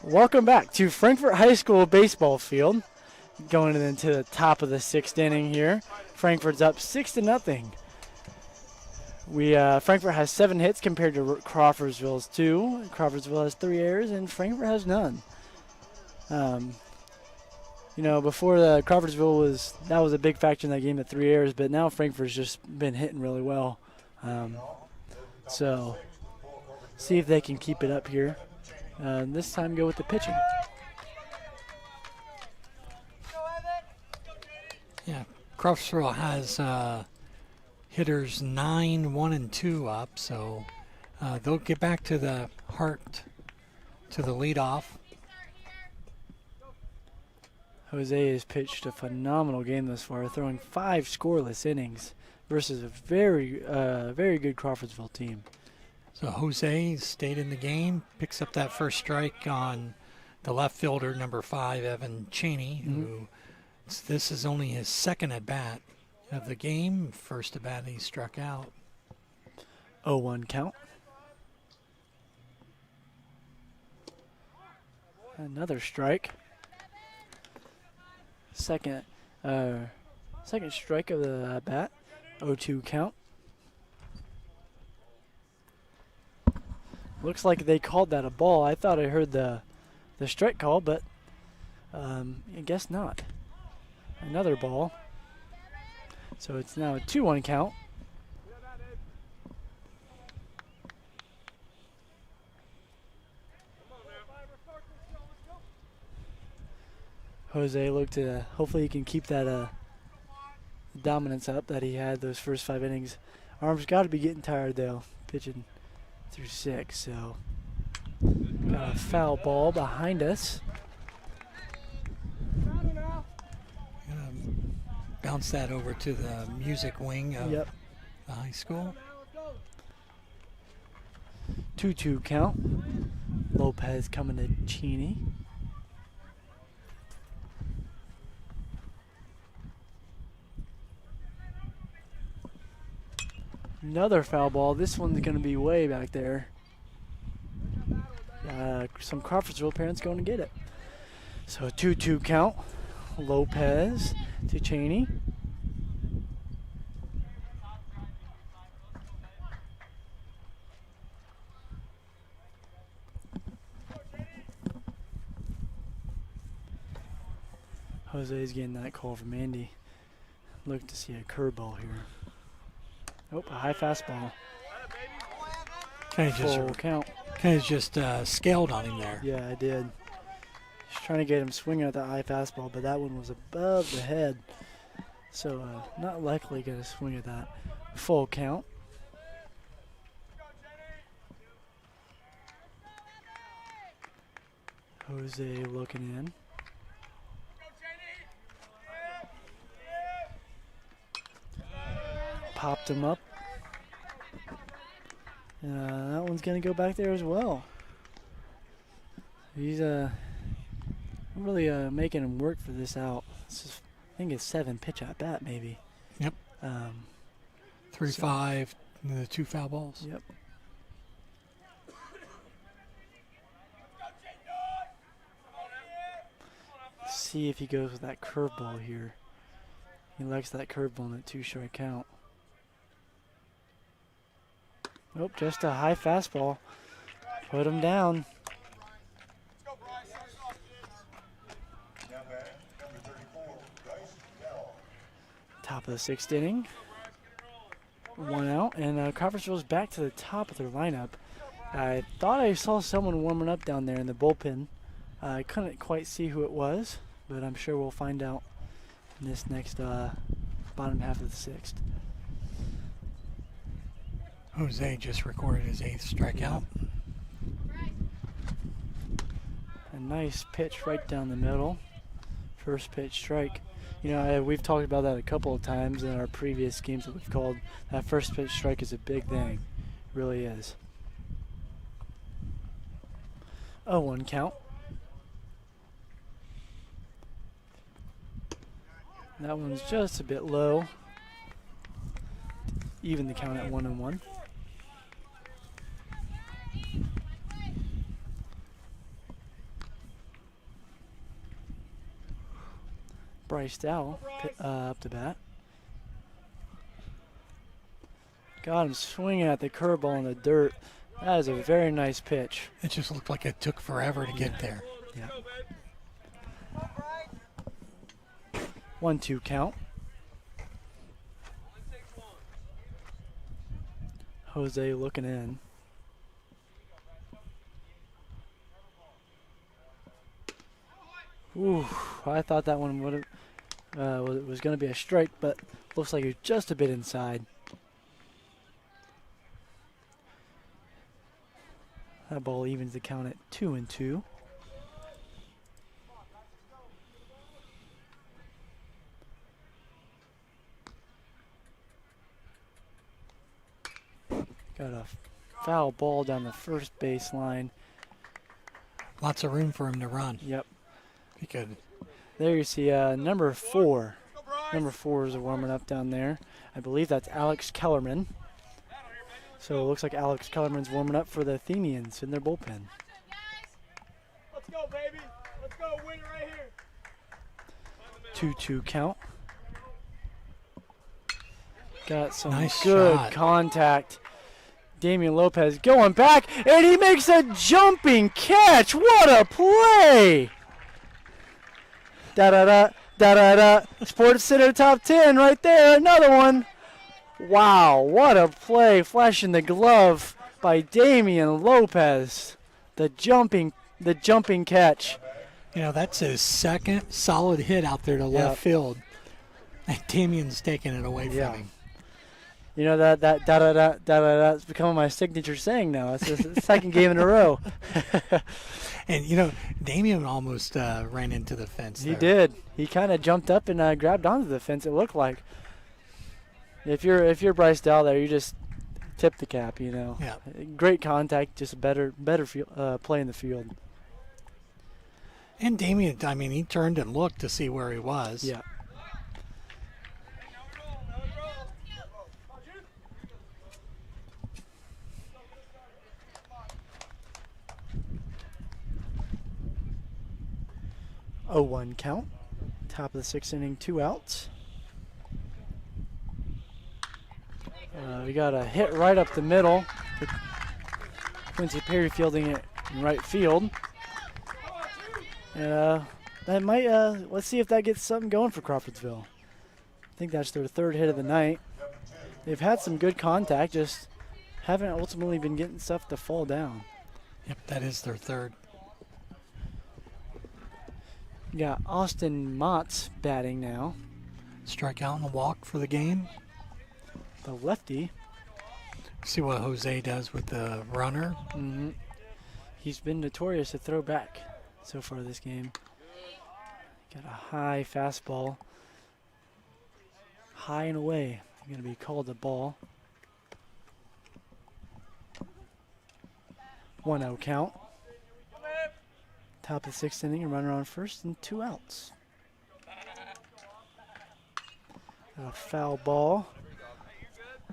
Welcome back to Frankfort High School baseball field. Going into the top of the 6th inning here. Frankfort's up 6-0. Frankfort has 7 hits compared to Crawfordsville's 2. Crawfordsville has 3 errors and Frankfort has none. Before the Crawfordsville that was a big factor in that game at 3 errors, but now Frankfort's just been hitting really well. So see if they can keep it up here. This time go with the pitching. Yeah, Crawfordsville has hitters 9, 1, and 2 up, so they'll get back to the leadoff. Jose has pitched a phenomenal game thus far, throwing 5 scoreless innings versus a very good Crawfordsville team. So Jose stayed in the game, picks up that first strike on the left fielder, number 5, Evan Cheney, who this is only his 2nd at-bat of the game. First at-bat he struck out. 0-1 count. Another strike. Second strike of the at-bat. 0-2 count. Looks like they called that a ball. I thought I heard the strike call, but I guess not. Another ball. So it's now a 2-1 count. Jose looked to hopefully he can keep that dominance up that he had those first 5 innings. Arms got to be getting tired though, pitching through 6. So got a foul ball behind us. Bounce that over to the music wing of the high school. 2-2 count. Lopez coming to Cheney. Another foul ball. This one's going to be way back there. Some Crawfordsville parents going to get it. So a 2-2 count. Lopez to Cheney. Jose's getting that call from Andy. Look to see a curveball here. Oh, a high fastball. Kind of just Full count. Kind of just scaled on him there. Yeah, I did. Just trying to get him swinging at that high fastball, but that one was above the head. So not likely going to swing at that. Full count. Jose looking in. Popped him up. That one's going to go back there as well. He's really making him work for this out. This is, I think it's 7 pitch at bat maybe. Yep. 3-5, the 2 foul balls. Yep. See if he goes with that curveball here. He likes that curveball in that 2-strike count. Nope, just a high fastball. Put him down. Top of the 6th inning. 1 out, and Crawfordsville's back to the top of their lineup. I thought I saw someone warming up down there in the bullpen. I couldn't quite see who it was, but I'm sure we'll find out in this next bottom half of the 6th. Jose just recorded his 8th strikeout. A nice pitch right down the middle. First pitch strike. You know, we've talked about that a couple of times in our previous games that we've called. That first pitch strike is a big thing. It really is. 0-1 count. That one's just a bit low. Even the count at 1-1. Bryce Dow up to bat. Got him swinging at the curveball in the dirt. That is a very nice pitch. It just looked like it took forever to get there. Yeah. 1-2 count. Jose looking in. Ooh, I thought that one would have was going to be a strike, but looks like it's just a bit inside. That ball evens the count at 2-2. Got a foul ball down the first baseline. Lots of room for him to run. Yep. He could. There you see number 4. Number 4 is warming up down there. I believe that's Alex Kellerman. So it looks like Alex Kellerman's warming up for the Athenians in their bullpen. Let's go, baby. Let's go. Win it right here. 2-2 count. Got some nice good shot. Contact. Damian Lopez going back, and he makes a jumping catch. What a play! Da-da-da, da-da-da. Sports Center top 10 right there. Another one. Wow, what a play. Flashing the glove by Damian Lopez. The jumping catch. You know, that's his second solid hit out there to left field. And Damian's taking it away from him. You know, that da-da-da is becoming my signature saying now. It's the second game in a row. And, you know, Damian almost ran into the fence there. He did. He kind of jumped up and grabbed onto the fence, it looked like. If you're Bryce Dow there, you just tip the cap, you know. Yeah. Great contact, just a better play in the field. And Damian, I mean, he turned and looked to see where he was. Yeah. Oh, 1 count. Top of the 6th inning, 2 outs. We got a hit right up the middle. Quincy Perry fielding it in right field. And that might, let's see if that gets something going for Crawfordsville. I think that's their 3rd hit of the night. they've had some good contact, just haven't ultimately been getting stuff to fall down. Yep, that is their third. You got Austin Motts batting now. Strikeout and a walk for the game. The lefty. See what Jose does with the runner. Mm-hmm. He's been notorious to throw back so far this game. Got a high fastball. High and away. Going to be called a ball. 1-0 count. Top of the 6th inning, a runner on first and 2 outs. A foul ball.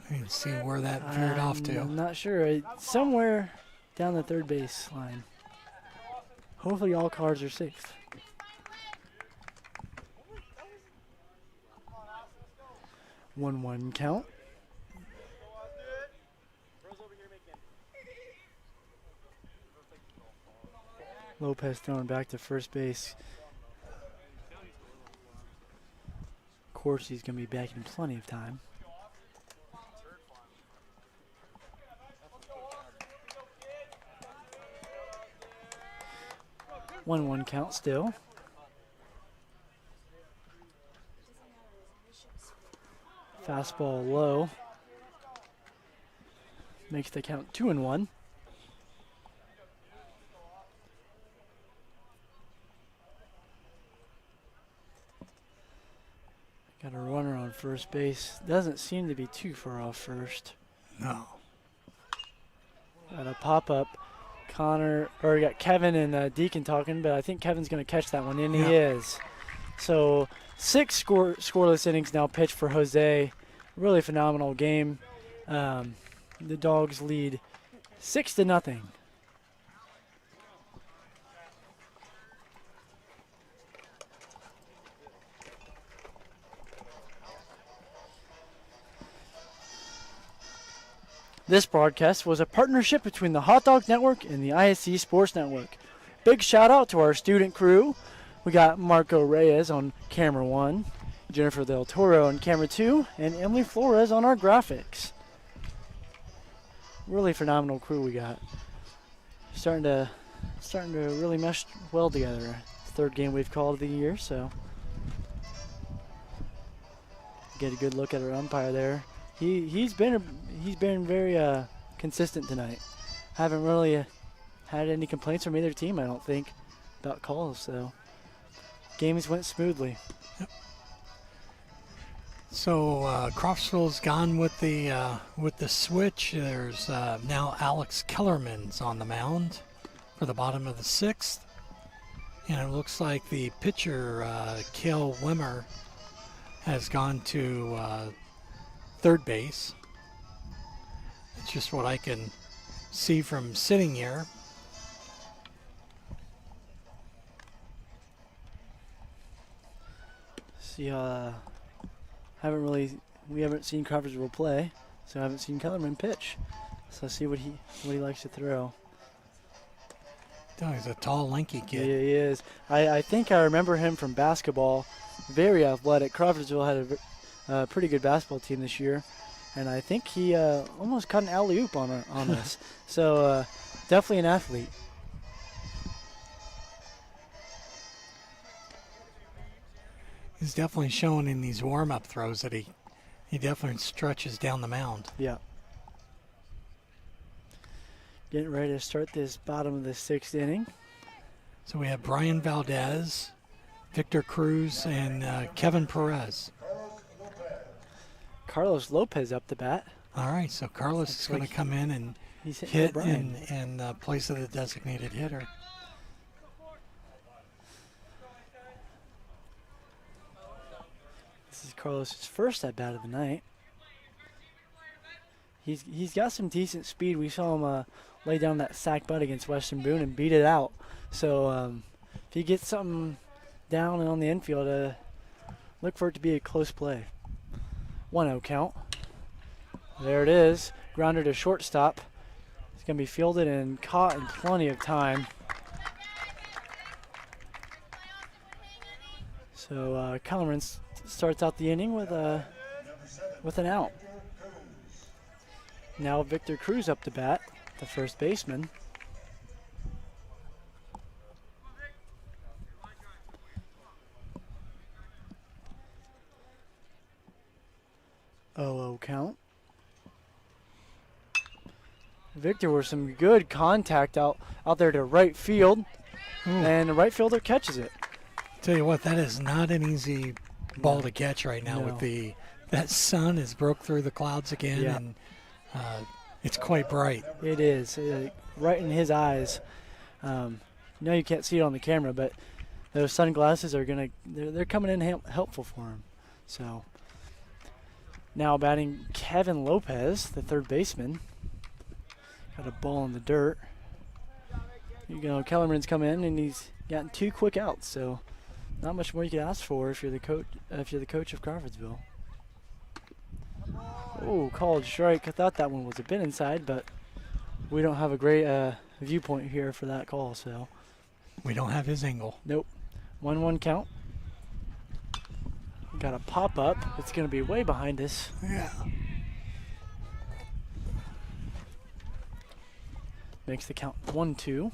I can see where that veered off to. I'm not sure. Somewhere down the third base line. Hopefully all cards are safe. 1-1 count. Lopez throwing back to first base. Of course, he's going to be back in plenty of time. One count still. Fastball low. Makes the count 2-1. Got a runner on first base. Doesn't seem to be too far off first. No. Got a pop-up. Connor, or we got Kevin and Deacon talking, but I think Kevin's going to catch that one, and he is. So 6 scoreless innings now pitched for Jose. Really phenomenal game. The Dogs lead 6-0. This broadcast was a partnership between the Hot Dog Network and the ISC Sports Network. Big shout out to our student crew. We got Marco Reyes on camera 1, Jennifer Del Toro on camera 2, and Emily Flores on our graphics. Really phenomenal crew we got. Starting to really mesh well together. Third game we've called of the year, so get a good look at our umpire there. He's been very consistent tonight. Haven't really had any complaints from either team, I don't think, about calls. So games went smoothly. Yep. So Crawfordsville's gone with the switch. There's now Alex Kellerman's on the mound for the bottom of the 6th, and it looks like the pitcher Cale Wimmer has gone to third base. It's just what I can see from sitting here. See, we haven't seen Crawfordsville play, so I haven't seen Kellerman pitch. So see what he likes to throw. Oh, he's a tall, lanky kid. Yeah, he is. I think I remember him from basketball. Very athletic. Crawfordsville had a pretty good basketball team this year, and I think he almost caught an alley-oop on us. So definitely an athlete. He's definitely showing in these warm-up throws that he definitely stretches down the mound. Yeah. Getting ready to start this bottom of the 6th inning. So we have Brian Valdez, Victor Cruz, and Kevin Perez. Carlos Lopez up the bat. All right, so Carlos is going to come in and hit in place of the designated hitter. This is Carlos's first at bat of the night. He's got some decent speed. We saw him lay down that sack butt against Western Boone and beat it out. So if he gets something down and on the infield, look for it to be a close play. 1-0 count. There it is. Grounder to shortstop. It's going to be fielded and caught in plenty of time. So Kellerman starts out the inning with an out. Now Victor Cruz up to bat, the first baseman. Oh, count. Victor with some good contact out there to right field, and the right fielder catches it. Tell you what, that is not an easy ball to catch right now. With that sun has broke through the clouds again, and it's quite bright. It is right in his eyes. No, you can't see it on the camera, but those sunglasses are they're coming in helpful for him. So now batting Kevin Lopez, the third baseman. Got a ball in the dirt. Kellerman's come in and he's gotten 2 quick outs, so not much more you can ask for if you're the coach. If you're the coach of Crawfordsville. Oh, called strike. I thought that one was a bit inside, but we don't have a great viewpoint here for that call, so we don't have his angle. Nope. 1-1 count. Got a pop up. It's going to be way behind us. Yeah. Makes the count 1-2.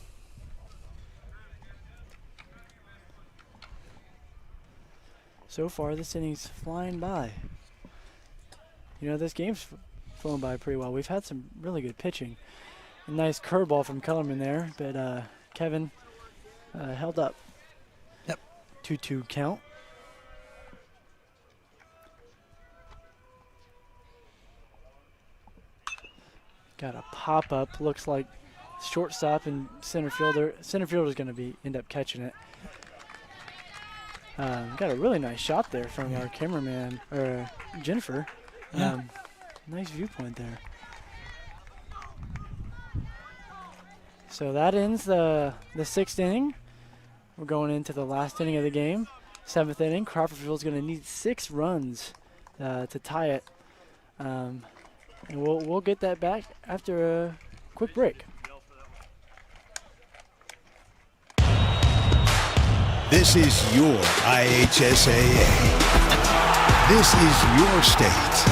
So far, this inning's flying by. This game's flown by pretty well. We've had some really good pitching. A nice curveball from Kellerman there, but Kevin held up. Yep. 2-2 count. Got a pop up. Looks like shortstop and center fielder. Center fielder's going to end up catching it. Got a really nice shot there from our cameraman, or Jennifer. Nice viewpoint there. So that ends the 6th inning. We're going into the last inning of the game. 7th inning. Crawfordsville's going to need 6 runs to tie it. And we'll get that back after a quick break. This is your IHSAA. This is your state.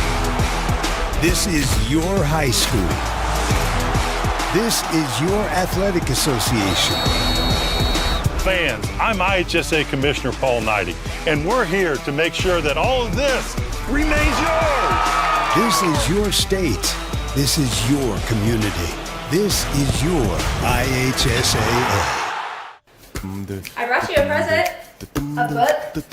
This is your high school. This is your athletic association. Fans, I'm IHSA Commissioner Paul Knighty, and we're here to make sure that all of this remains yours. This is your state. This is your community. This is your IHSAA. I brought you a present. A book.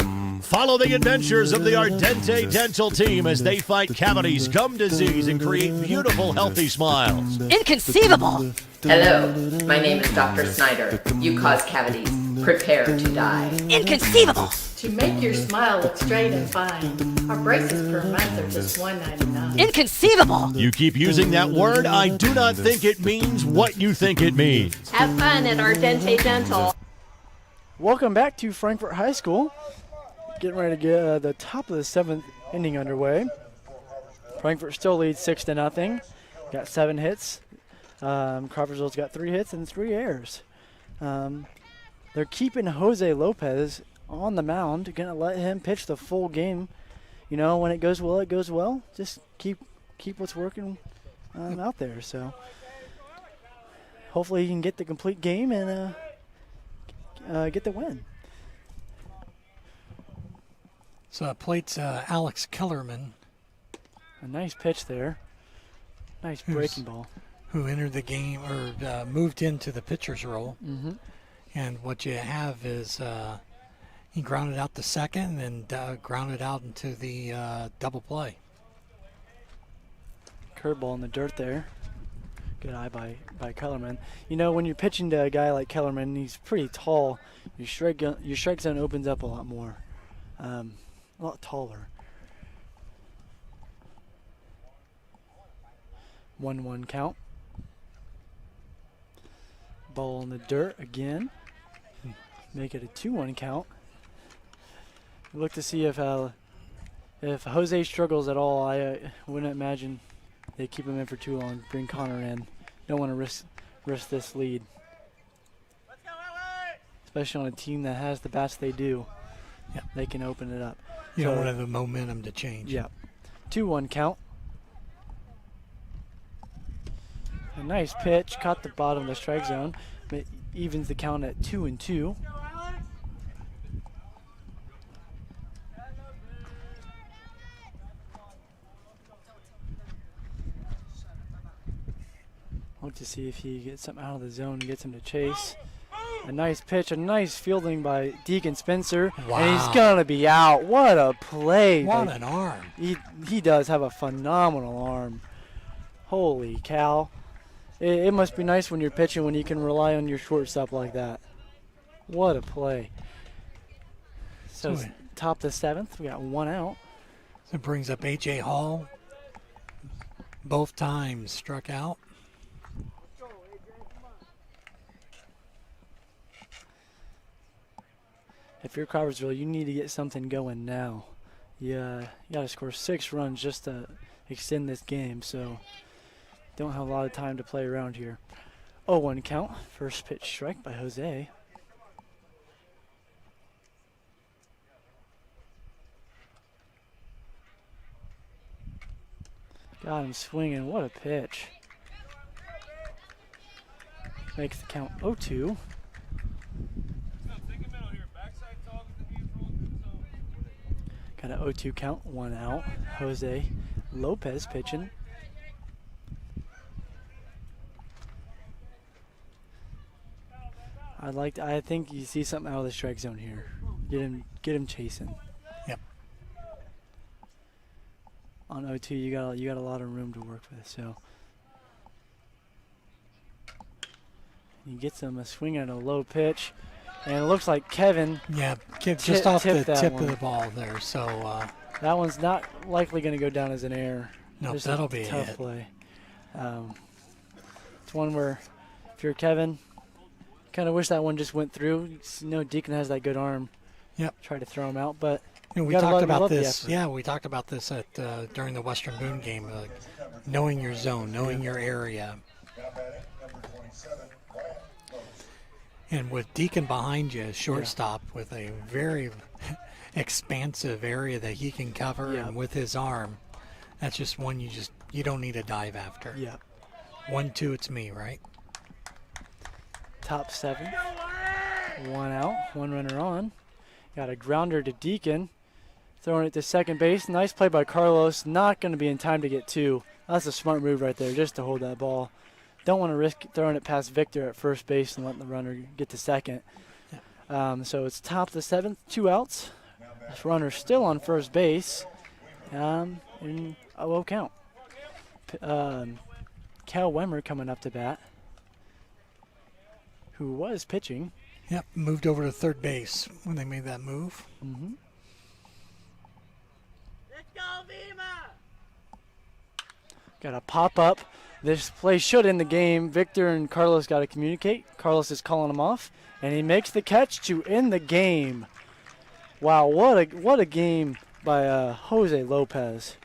Follow the adventures of the Ardente Dental team as they fight cavities, gum disease, and create beautiful, healthy smiles. Inconceivable! Hello, my name is Dr. Snyder. You cause cavities. Prepare to die. Inconceivable! To make your smile look straight and fine, our braces per month are just $1.99. Inconceivable! You keep using that word, I do not think it means what you think it means. Have fun at Ardente Dental. Welcome back to Frankfort High School. Getting ready to get the top of the 7th inning underway. Frankfort still leads 6-0. Got 7 hits. Crawfordsville's got 3 hits and 3 errors. They're keeping Jose Lopez on the mound. Gonna let him pitch the full game. When it goes well, it goes well. Just keep what's working out there. So hopefully he can get the complete game and get the win. So plate's Alex Kellerman. A nice pitch there. Nice breaking ball. Who entered the game or moved into the pitcher's role. Mm-hmm. And what you have is he grounded out the second and grounded out into the double play. Curveball in the dirt there. Good eye by Kellerman. When you're pitching to a guy like Kellerman, he's pretty tall. Your strike zone opens up a lot more, a lot taller. 1-1 count. Ball in the dirt again. Make it a 2-1 count. Look to see if Jose struggles at all. I wouldn't imagine they keep him in for too long. Bring Connor in. Don't want to risk this lead. Especially on a team that has the bats they do. Yeah. They can open it up. You don't want the momentum to change. Yeah. 2-1 count. A nice pitch, caught the bottom of the strike zone. It evens the count at 2-2. Look to see if he gets something out of the zone and gets him to chase. A nice pitch, a nice fielding by Deacon Spencer. Wow. And he's going to be out. What a play. What an arm. He does have a phenomenal arm. Holy cow. It must be nice when you're pitching when you can rely on your shortstop like that. What a play. So it's top of the 7th. We got 1 out. So it brings up A.J. Hall. Both times struck out. If you're Crawfordsville, you need to get something going now. You got to score 6 runs just to extend this game, so don't have a lot of time to play around here. 0-1 count. First pitch strike by Jose. Got him swinging. What a pitch. Makes the count 0-2. Got an 0-2 count, 1 out. Jose Lopez pitching. I think you see something out of the strike zone here. Get him chasing. Yep. On 0-2, you got a lot of room to work with. So he gets him a swing at a low pitch. And it looks like Kevin. Yeah, just off the tip one. of the ball there. So that one's not likely going to go down as an error. No, Just that'll be a a tough hit. play. It's one where if you're Kevin, kind of wish that one just went through. You know, Deacon has that good arm. Yep. Try to throw him out, but we talked about this. Yeah, we talked about this at during the Western Boone game. Knowing your zone, knowing your area. And with Deacon behind you, shortstop, with a very expansive area that he can cover, and with his arm, that's just one you don't need to dive after. Yeah. 1-2, it's me, right? Top 7. 1 out, 1 runner on. Got a grounder to Deacon. Throwing it to second base. Nice play by Carlos. Not going to be in time to get 2. That's a smart move right there, just to hold that ball. Don't want to risk throwing it past Victor at first base and letting the runner get to second. So it's top of the 7th, 2 outs. This runner still on first base. In a low count. Cal Wemmer coming up to bat, who was pitching. Yep, moved over to third base when they made that move. Mm-hmm. Let's go, Vima! Got a pop up. This play should end the game. Victor and Carlos got to communicate. Carlos is calling him off, and he makes the catch to end the game. Wow, what a game by Jose Lopez.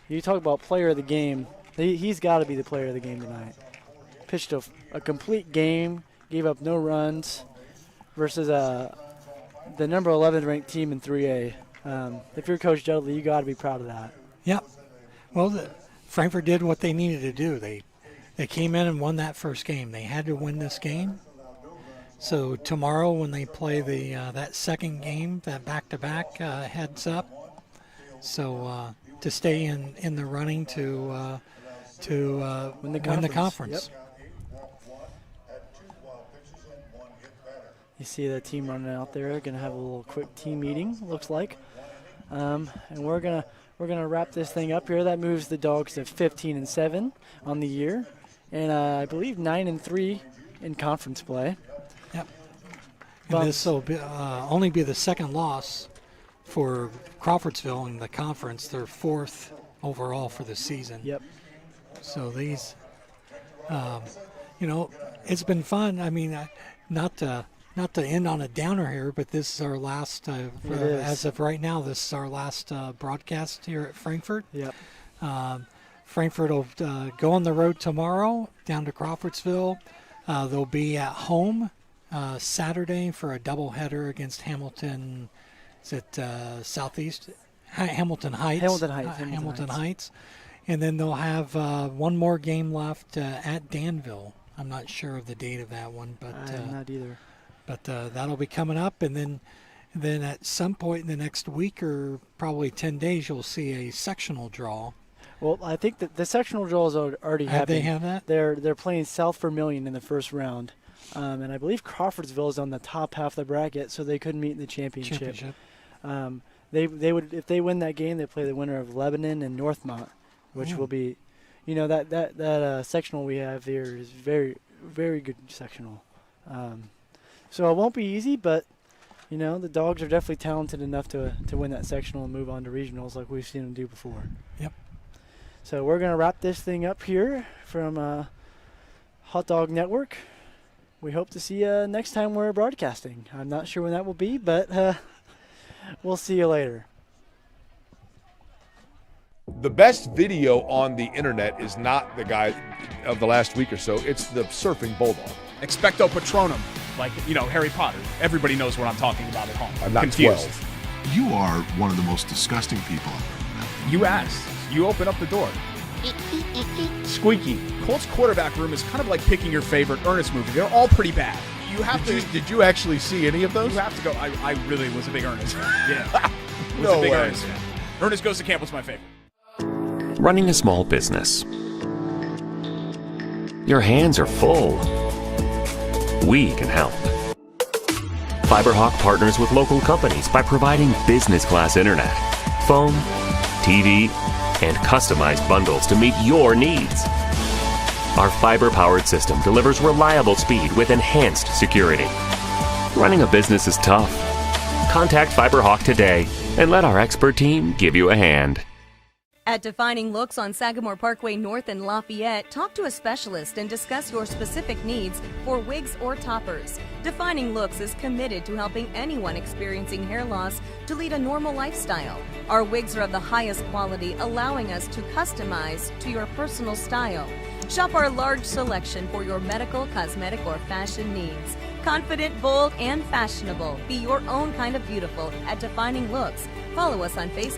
You talk about player of the game. He's got to be the player of the game tonight. Pitched a complete game, gave up no runs versus the number 11 ranked team in 3A. If you're Coach Dudley, you got to be proud of that. Yep. Well, Frankfort did what they needed to do. They came in and won that first game. They had to win this game. So tomorrow when they play that second game, that back-to-back heads up. So to stay in the running to win the conference. Yep. You see the team running out there. Going to have a little quick team meeting, looks like. And we're gonna wrap this thing up here. That moves the Dogs to 15-7 on the year, and I believe 9-3 in conference play. Yep. And this will only be the second loss for Crawfordsville in the conference. Their 4th overall for the season. Yep. So these, it's been fun. I mean, not to end on a downer here, but this is our last, as of right now, this is our last broadcast here at Frankfort. Yep. Frankfort will go on the road tomorrow down to Crawfordsville. They'll be at home Saturday for a doubleheader against Hamilton. Is it Southeast? Hamilton Heights. Hamilton Heights. Hamilton Heights. And then they'll have one more game left at Danville. I'm not sure of the date of that one, but I'm not either. But that'll be coming up, and then at some point in the next week or probably 10 days, you'll see a sectional draw. Well, I think that the sectional draws already happened. Have they have that? They're playing South Vermilion in the first round, and I believe Crawfordsville is on the top half of the bracket, so they couldn't meet in the championship. They would, if they win that game, they play the winner of Lebanon and Northmont, which will be, that sectional we have here is very, very good sectional. So it won't be easy, but the Dogs are definitely talented enough to win that sectional and move on to regionals like we've seen them do before. Yep. So we're going to wrap this thing up here from Hot Dog Network. We hope to see you next time we're broadcasting. I'm not sure when that will be, but we'll see you later. The best video on the internet is not the guy of the last week or so. It's the surfing bulldog. Expecto Patronum, like, Harry Potter. Everybody knows what I'm talking about at home. I'm not confused. 12. You are one of the most disgusting people I've ever met. You asked. You open up the door. Squeaky. Colts quarterback room is kind of like picking your favorite Ernest movie. They're all pretty bad. You have Did you actually see any of those? You have to go. I really was a big Ernest. Yeah. No a big way. Ernest fan. Ernest Goes to Camp was my favorite. Running a small business. Your hands are full. We can help. FiberHawk partners with local companies by providing business class internet, phone, TV, and customized bundles to meet your needs. Our fiber-powered system delivers reliable speed with enhanced security. Running a business is tough. Contact FiberHawk today and let our expert team give you a hand. At Defining Looks on Sagamore Parkway North in Lafayette, talk to a specialist and discuss your specific needs for wigs or toppers. Defining Looks is committed to helping anyone experiencing hair loss to lead a normal lifestyle. Our wigs are of the highest quality, allowing us to customize to your personal style. Shop our large selection for your medical, cosmetic, or fashion needs. Confident, bold, and fashionable. Be your own kind of beautiful at Defining Looks. Follow us on Facebook.